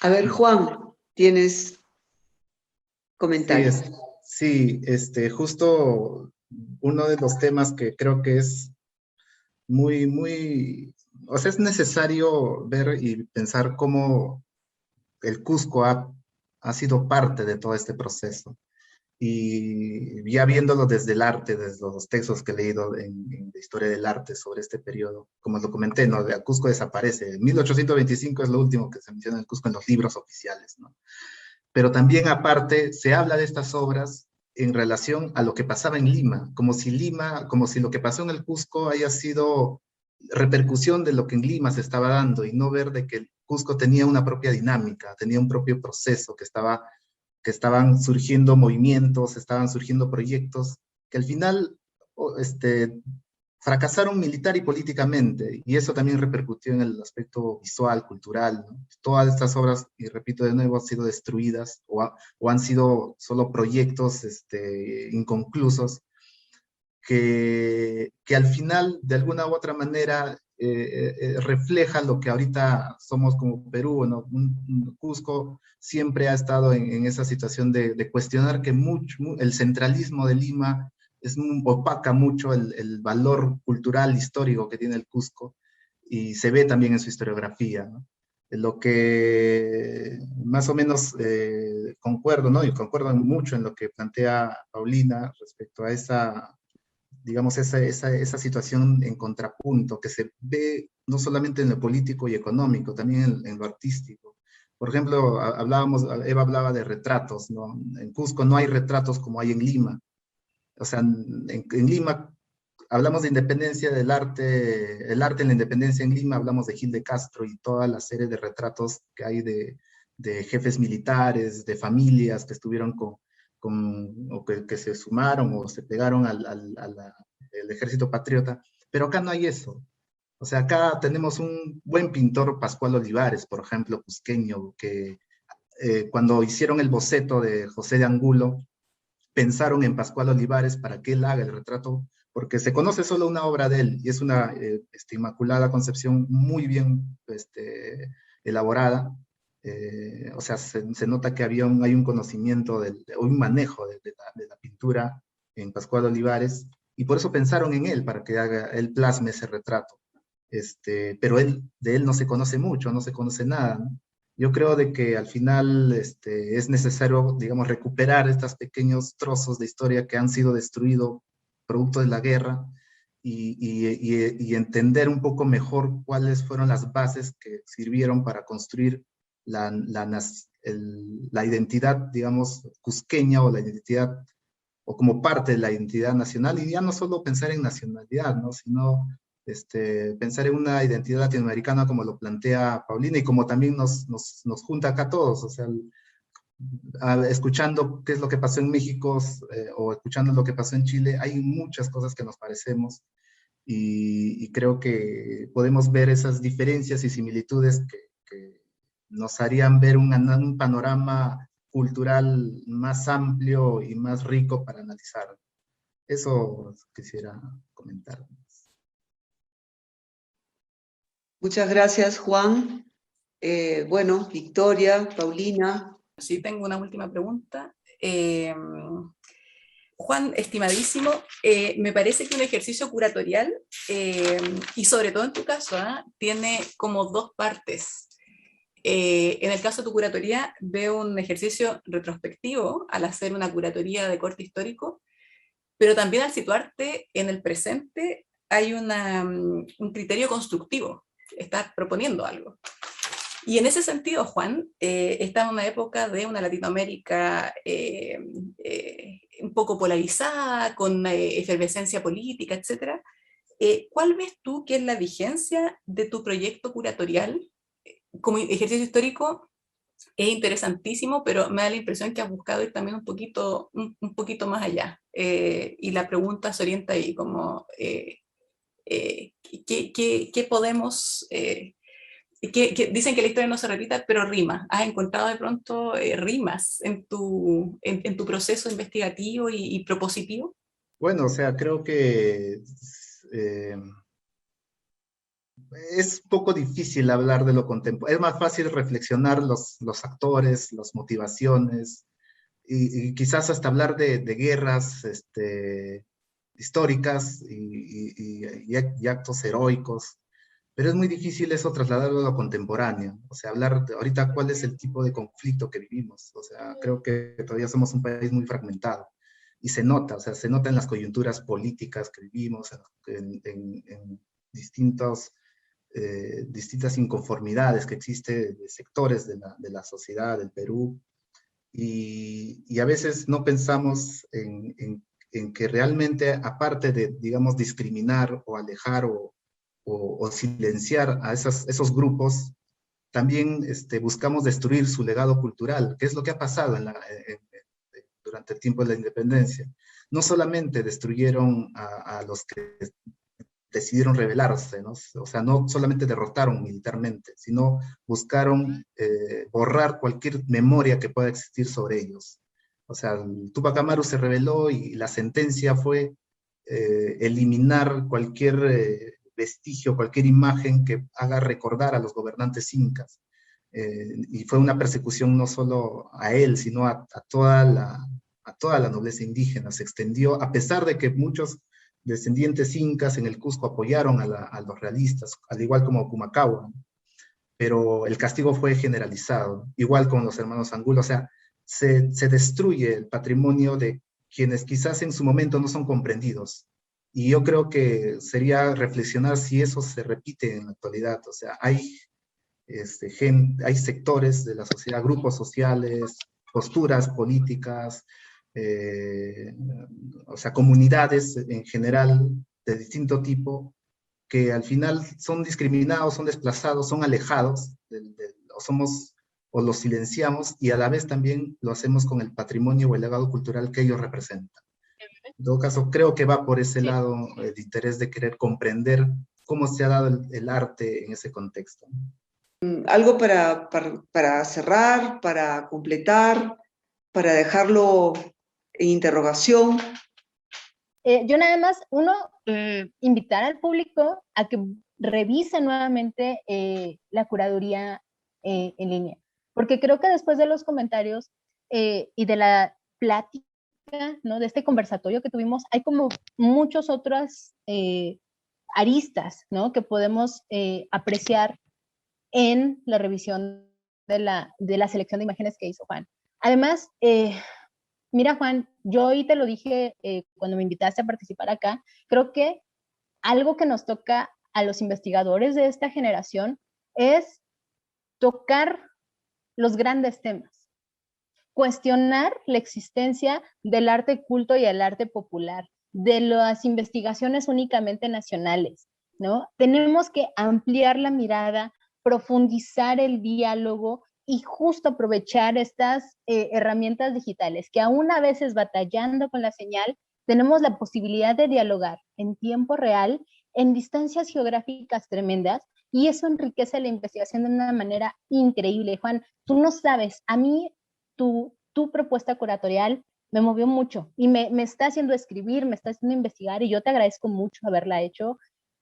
A ver, Juan, ¿tienes comentarios? Sí, justo uno de los temas que creo que es o sea, es necesario ver y pensar cómo el Cusco ha sido parte de todo este proceso. Y ya viéndolo desde el arte, desde los textos que he leído en la historia del arte sobre este periodo, como lo comenté, ¿no? El Cusco desaparece. En 1825 es lo último que se menciona el Cusco en los libros oficiales, ¿no? Pero también aparte se habla de estas obras en relación a lo que pasaba en Lima, como si lo que pasó en el Cusco haya sido repercusión de lo que en Lima se estaba dando y no ver de que el Cusco tenía una propia dinámica, tenía un propio proceso que estaba que estaban surgiendo movimientos, estaban surgiendo proyectos, que al final fracasaron militar y políticamente, y eso también repercutió en el aspecto visual, cultural, ¿no? Todas estas obras, y repito de nuevo, han sido destruidas, o han sido solo proyectos inconclusos, que al final, de alguna u otra manera, refleja lo que ahorita somos como Perú, ¿no? Cusco siempre ha estado en esa situación de cuestionar que el centralismo de Lima opaca mucho el valor cultural, histórico que tiene el Cusco, y se ve también en su historiografía, ¿no? Lo que más o menos concuerdo, ¿no? Y concuerdo mucho en lo que plantea Paulina respecto a esa, digamos, esa situación en contrapunto que se ve no solamente en lo político y económico, también en lo artístico. Por ejemplo, Eva hablaba de retratos, ¿no? En Cusco no hay retratos como hay en Lima. O sea, en Lima hablamos de independencia del arte, el arte en la independencia en Lima, hablamos de Gil de Castro y toda la serie de retratos que hay de jefes militares, de familias que estuvieron o que se sumaron o se pegaron al ejército patriota, pero acá no hay eso. O sea, acá tenemos un buen pintor, Pascual Olivares, por ejemplo, cusqueño, que cuando hicieron el boceto de José de Angulo, pensaron en Pascual Olivares para que él haga el retrato, porque se conoce solo una obra de él, y es una Inmaculada Concepción muy bien elaborada. O sea, se nota que hay un conocimiento, un manejo de la pintura en Pascual Olivares, y por eso pensaron en él, para que él plasme ese retrato. Pero de él no se conoce mucho, no se conoce nada, ¿no? Yo creo de que al final es necesario, digamos, recuperar estos pequeños trozos de historia que han sido destruidos producto de la guerra, y entender un poco mejor cuáles fueron las bases que sirvieron para construir la identidad, digamos, cusqueña, o la identidad, o como parte de la identidad nacional, y ya no solo pensar en nacionalidad, ¿no? Sino pensar en una identidad latinoamericana como lo plantea Paulina, y como también nos junta acá a todos, o sea, escuchando qué es lo que pasó en México, o escuchando lo que pasó en Chile, hay muchas cosas que nos parecemos, y creo que podemos ver esas diferencias y similitudes que nos harían ver un panorama cultural más amplio y más rico para analizar. Eso quisiera comentar. Muchas gracias, Juan. Bueno, Victoria, Paulina. Sí, tengo una última pregunta. Juan, estimadísimo, me parece que un ejercicio curatorial, y sobre todo en tu caso, tiene como dos partes. En el caso de tu curatoría, veo un ejercicio retrospectivo al hacer una curatoría de corte histórico, pero también al situarte en el presente hay un criterio constructivo. Estás proponiendo algo. Y en ese sentido, Juan, está en una época de una Latinoamérica un poco polarizada, con efervescencia política, etc. ¿Cuál ves tú que es la vigencia de tu proyecto curatorial como ejercicio histórico? Es interesantísimo, pero me da la impresión que has buscado ir también un poquito más allá. Y la pregunta se orienta ahí, como, ¿qué podemos... que dicen que la historia no se repita, pero rima. ¿Has encontrado de pronto rimas en tu proceso investigativo y propositivo? Bueno, o sea, creo que es poco difícil hablar de lo contemporáneo. Es más fácil reflexionar los actores, las motivaciones, y quizás hasta hablar de guerras históricas y actos heroicos. Pero es muy difícil eso trasladarlo a lo contemporáneo. O sea, hablar ahorita cuál es el tipo de conflicto que vivimos. O sea, creo que todavía somos un país muy fragmentado. Y se nota, o sea, se nota en las coyunturas políticas que vivimos, en distintas inconformidades que existen de sectores de la sociedad del Perú. Y a veces no pensamos en que realmente, aparte de, digamos, discriminar o alejar o silenciar a esos grupos, también buscamos destruir su legado cultural, que es lo que ha pasado durante el tiempo de la independencia. No solamente destruyeron a los que decidieron rebelarse, ¿no? O sea, no solamente derrotaron militarmente, sino buscaron borrar cualquier memoria que pueda existir sobre ellos. O sea, Túpac Amaru se rebeló y la sentencia fue eliminar cualquier vestigio, cualquier imagen que haga recordar a los gobernantes incas. Y fue una persecución no solo a él, sino a toda la nobleza indígena. Se extendió, a pesar de que muchos descendientes incas en el Cusco apoyaron a los realistas, al igual como Pumacahua, pero el castigo fue generalizado, igual con los hermanos Angulo. O sea, se destruye el patrimonio de quienes quizás en su momento no son comprendidos. Y yo creo que sería reflexionar si eso se repite en la actualidad. O sea, hay sectores de la sociedad, grupos sociales, posturas políticas, o sea, comunidades en general de distinto tipo, que al final son discriminados, son desplazados, son alejados, o los silenciamos, y a la vez también lo hacemos con el patrimonio o el legado cultural que ellos representan. En todo caso, creo que va por ese lado el interés de querer comprender cómo se ha dado el arte en ese contexto. Algo para cerrar, para completar, para dejarlo en interrogación. Yo nada más, invitar al público a que revise nuevamente la curaduría en línea, porque creo que después de los comentarios y de la plática, ¿no?, de este conversatorio que tuvimos, hay como muchas otras aristas, ¿no?, que podemos apreciar en la revisión de la selección de imágenes que hizo Juan. Además, mira, Juan, yo hoy te lo dije cuando me invitaste a participar acá, creo que algo que nos toca a los investigadores de esta generación es tocar los grandes temas, cuestionar la existencia del arte culto y el arte popular, de las investigaciones únicamente nacionales, ¿no? Tenemos que ampliar la mirada, profundizar el diálogo y justo aprovechar estas herramientas digitales que aún a veces batallando con la señal, tenemos la posibilidad de dialogar en tiempo real, en distancias geográficas tremendas, y eso enriquece la investigación de una manera increíble. Juan, tú no sabes, a mí tu propuesta curatorial me movió mucho y me está haciendo escribir, me está haciendo investigar, y yo te agradezco mucho haberla hecho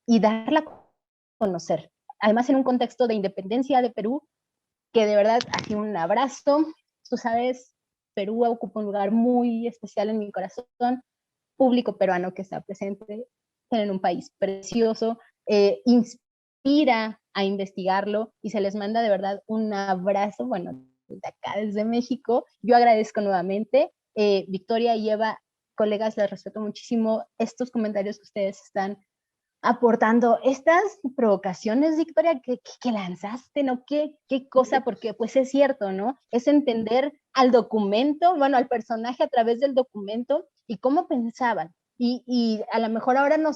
y darla a conocer. Además, en un contexto de independencia de Perú, que de verdad, aquí un abrazo. Tú sabes, Perú ocupa un lugar muy especial en mi corazón, público peruano que está presente en un país precioso, inspira a investigarlo y se les manda de verdad un abrazo, bueno, desde acá, desde México. Yo agradezco nuevamente. Victoria y Eva, colegas, les respeto muchísimo estos comentarios que ustedes están aportando, estas provocaciones, Victoria, que lanzaste, ¿no? ¿Qué cosa? Porque pues es cierto, ¿no? Es entender al documento, bueno, al personaje a través del documento y cómo pensaban. Y a lo mejor ahora no,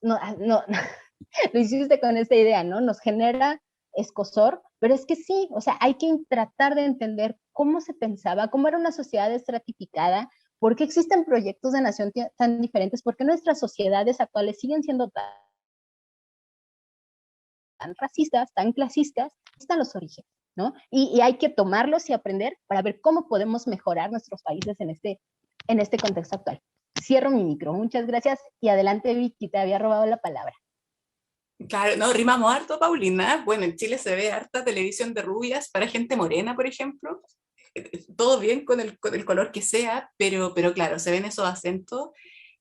lo hiciste con esta idea, ¿no? Nos genera escozor, pero es que sí, o sea, hay que tratar de entender cómo se pensaba, cómo era una sociedad estratificada, por qué existen proyectos de nación tan diferentes, por qué nuestras sociedades actuales siguen siendo tan racistas, tan clasistas. Están los orígenes, ¿no? Y hay que tomarlos y aprender para ver cómo podemos mejorar nuestros países en este contexto actual. Cierro mi micro. Muchas gracias y adelante, Vicky, te había robado la palabra. Claro, no, rimamos harto, Paulina. Bueno, en Chile se ve harta televisión de rubias para gente morena, por ejemplo. Todo bien con el color que sea, pero claro, se ven esos acentos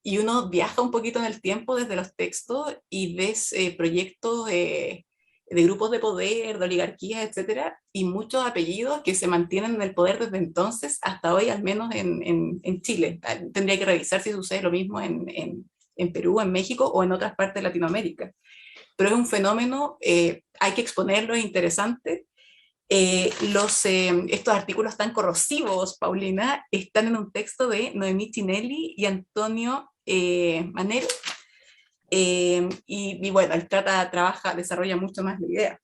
y uno viaja un poquito en el tiempo desde los textos y ves proyectos de grupos de poder, de oligarquías, etcétera, y muchos apellidos que se mantienen en el poder desde entonces hasta hoy, al menos en Chile. Tendría que revisar si sucede lo mismo en Perú, en México o en otras partes de Latinoamérica. Pero es un fenómeno, hay que exponerlo, es interesante. Estos artículos tan corrosivos, Paulina, están en un texto de Noemí Tinelli y Antonio Manero, y bueno, él desarrolla mucho más la idea.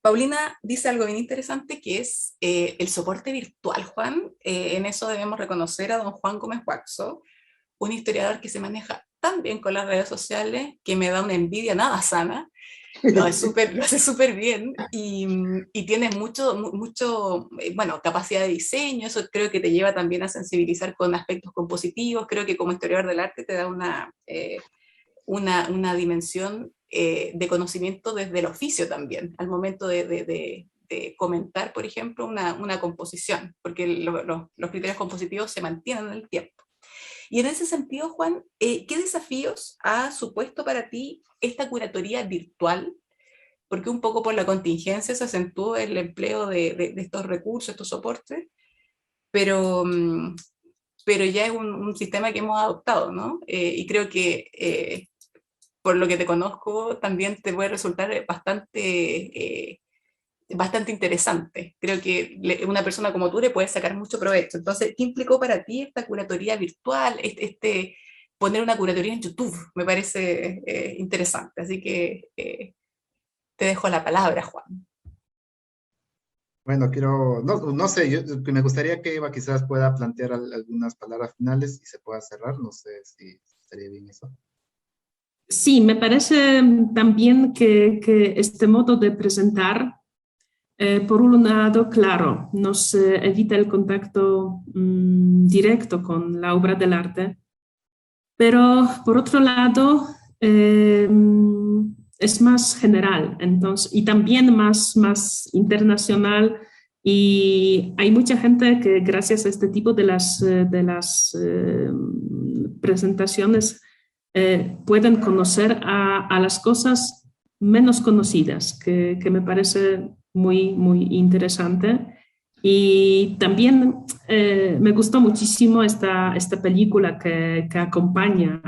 Paulina dice algo bien interesante que es el soporte virtual, Juan. En eso debemos reconocer a don Juan Gómez Waxo, un historiador que se maneja tan bien con las redes sociales que me da una envidia nada sana. Lo hace súper bien y tiene bueno, capacidad de diseño. Eso creo que te lleva también a sensibilizar con aspectos compositivos. Creo que como historiador del arte te da una dimensión de conocimiento desde el oficio también, al momento de comentar, por ejemplo, una composición, porque los criterios compositivos se mantienen en el tiempo. Y en ese sentido, Juan, ¿qué desafíos ha supuesto para ti esta curatoría virtual? Porque un poco por la contingencia se acentuó el empleo de estos recursos, estos soportes, pero ya es un sistema que hemos adoptado, ¿no? Y creo que por lo que te conozco, también te puede resultar bastante interesante. Creo que una persona como tú le puede sacar mucho provecho. Entonces, ¿qué implicó para ti esta curatoría virtual, poner una curatoría en YouTube? Me parece interesante. Así que te dejo la palabra, Juan. Bueno, no sé, me gustaría que Eva quizás pueda plantear algunas palabras finales y se pueda cerrar, no sé si estaría bien eso. Sí, me parece también que este modo de presentar, por un lado, claro, nos evita el contacto directo con la obra del arte, pero por otro lado, es más general, entonces, y también más internacional, y hay mucha gente que gracias a este tipo de las presentaciones pueden conocer a las cosas menos conocidas, que me parece muy interesante. Y también me gustó muchísimo esta película que acompaña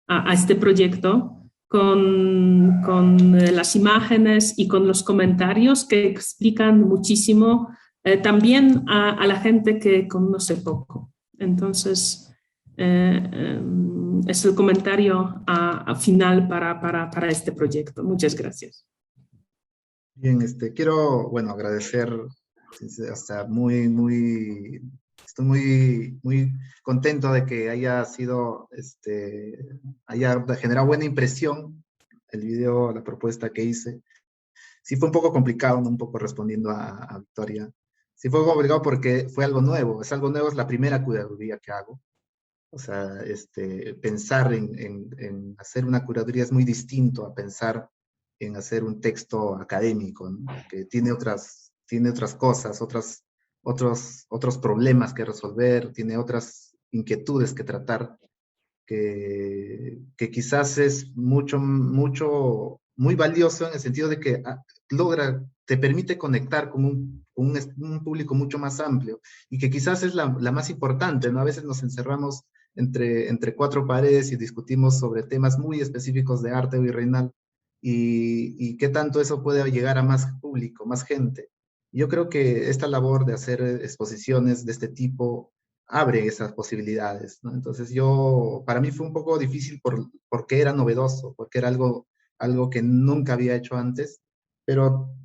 a este proyecto con las imágenes y con los comentarios que explican muchísimo también a la gente que conoce poco. Entonces, es el comentario final para este proyecto. Muchas gracias. Bien, quiero, bueno, agradecer, hasta estoy muy contento de que haya sido, haya generado buena impresión el video, la propuesta que hice. Sí fue un poco complicado, ¿no? Un poco respondiendo a Victoria. Sí fue complicado porque fue algo nuevo, es la primera curaduría que hago. O sea, pensar en hacer una curaduría es muy distinto a pensar en hacer un texto académico, ¿no? Que tiene otras cosas, otros problemas que resolver, tiene otras inquietudes que tratar, que quizás es muy valioso en el sentido de que te permite conectar con un público mucho más amplio, y que quizás es la más importante, ¿no? A veces nos encerramos entre cuatro paredes y discutimos sobre temas muy específicos de arte virreinal, y qué tanto eso puede llegar a más público, más gente. Yo creo que esta labor de hacer exposiciones de este tipo abre esas posibilidades, ¿no? Entonces para mí fue un poco difícil porque era novedoso, porque era algo que nunca había hecho antes, pero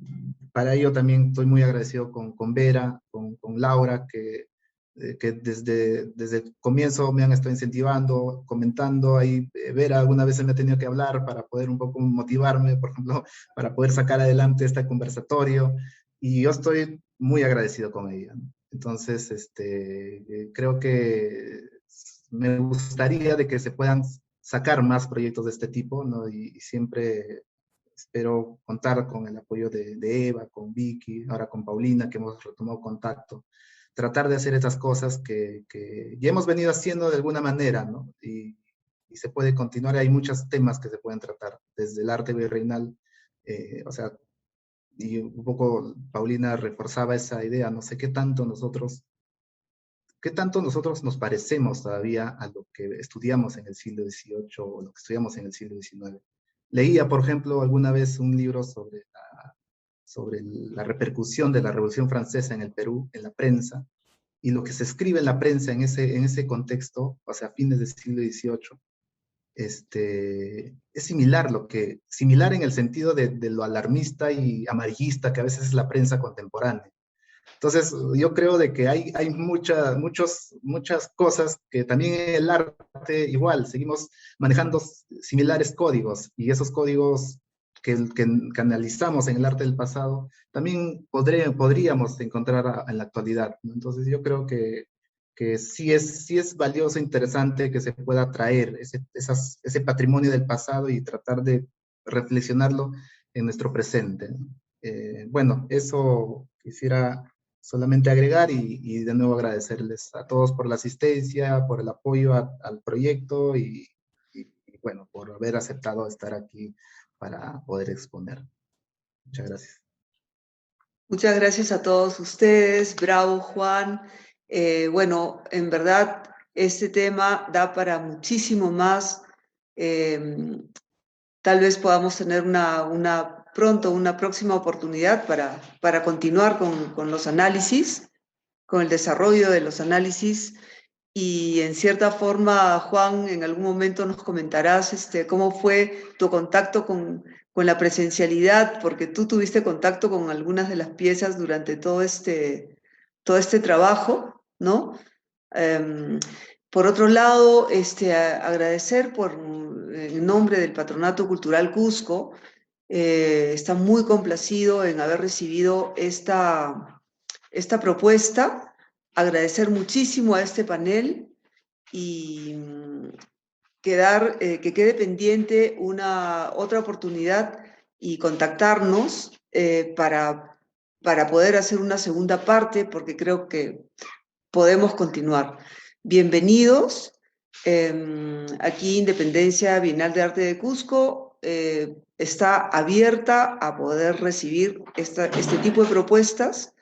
para ello también estoy muy agradecido con Vera, con Laura, que desde el comienzo me han estado incentivando, comentando ahí. Vera alguna vez me ha tenido que hablar para poder un poco motivarme, por ejemplo, para poder sacar adelante este conversatorio, y yo estoy muy agradecido con ella, ¿no? Entonces, creo que me gustaría de que se puedan sacar más proyectos de este tipo, ¿no? Y siempre espero contar con el apoyo de Eva, con Vicky, ahora con Paulina, que hemos retomado contacto. Tratar de hacer estas cosas que ya hemos venido haciendo de alguna manera, ¿no? Y se puede continuar. Hay muchos temas que se pueden tratar, desde el arte virreinal, o sea, y un poco Paulina reforzaba esa idea, no sé qué tanto nosotros nos parecemos todavía a lo que estudiamos en el siglo XVIII o lo que estudiamos en el siglo XIX. Leía, por ejemplo, alguna vez un libro sobre la repercusión de la Revolución Francesa en el Perú, en la prensa, y lo que se escribe en la prensa en ese contexto, o sea, a fines del siglo XVIII, es similar, similar en el sentido de lo alarmista y amarillista que a veces es la prensa contemporánea. Entonces, yo creo de que hay muchas cosas que también en el arte igual, seguimos manejando similares códigos, y esos códigos que analizamos en el arte del pasado, también podríamos encontrar en la actualidad, ¿no? Entonces, yo creo que sí es valioso, interesante que se pueda traer ese patrimonio del pasado y tratar de reflexionarlo en nuestro presente, ¿no? Bueno, eso quisiera solamente agregar, y de nuevo agradecerles a todos por la asistencia, por el apoyo al proyecto y bueno, por haber aceptado estar aquí para poder exponer. Muchas gracias. Muchas gracias a todos ustedes. Bravo, Juan. Bueno, en verdad, este tema da para muchísimo más. Tal vez podamos tener pronto una próxima oportunidad para continuar con los análisis, con el desarrollo de los análisis. Y en cierta forma, Juan, en algún momento nos comentarás cómo fue tu contacto con la presencialidad, porque tú tuviste contacto con algunas de las piezas durante todo este trabajo, ¿no? Por otro lado, agradecer en nombre del Patronato Cultural Cusco, está muy complacido en haber recibido esta propuesta. Agradecer muchísimo a este panel y que quede pendiente otra oportunidad y contactarnos para poder hacer una segunda parte, porque creo que podemos continuar. Bienvenidos. Aquí Independencia Bienal de Arte de Cusco está abierta a poder recibir este tipo de propuestas.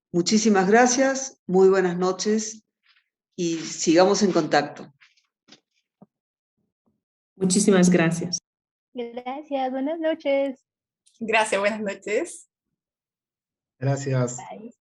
Muchísimas gracias, muy buenas noches y sigamos en contacto. Muchísimas gracias. Gracias, buenas noches. Gracias, buenas noches. Gracias. Bye.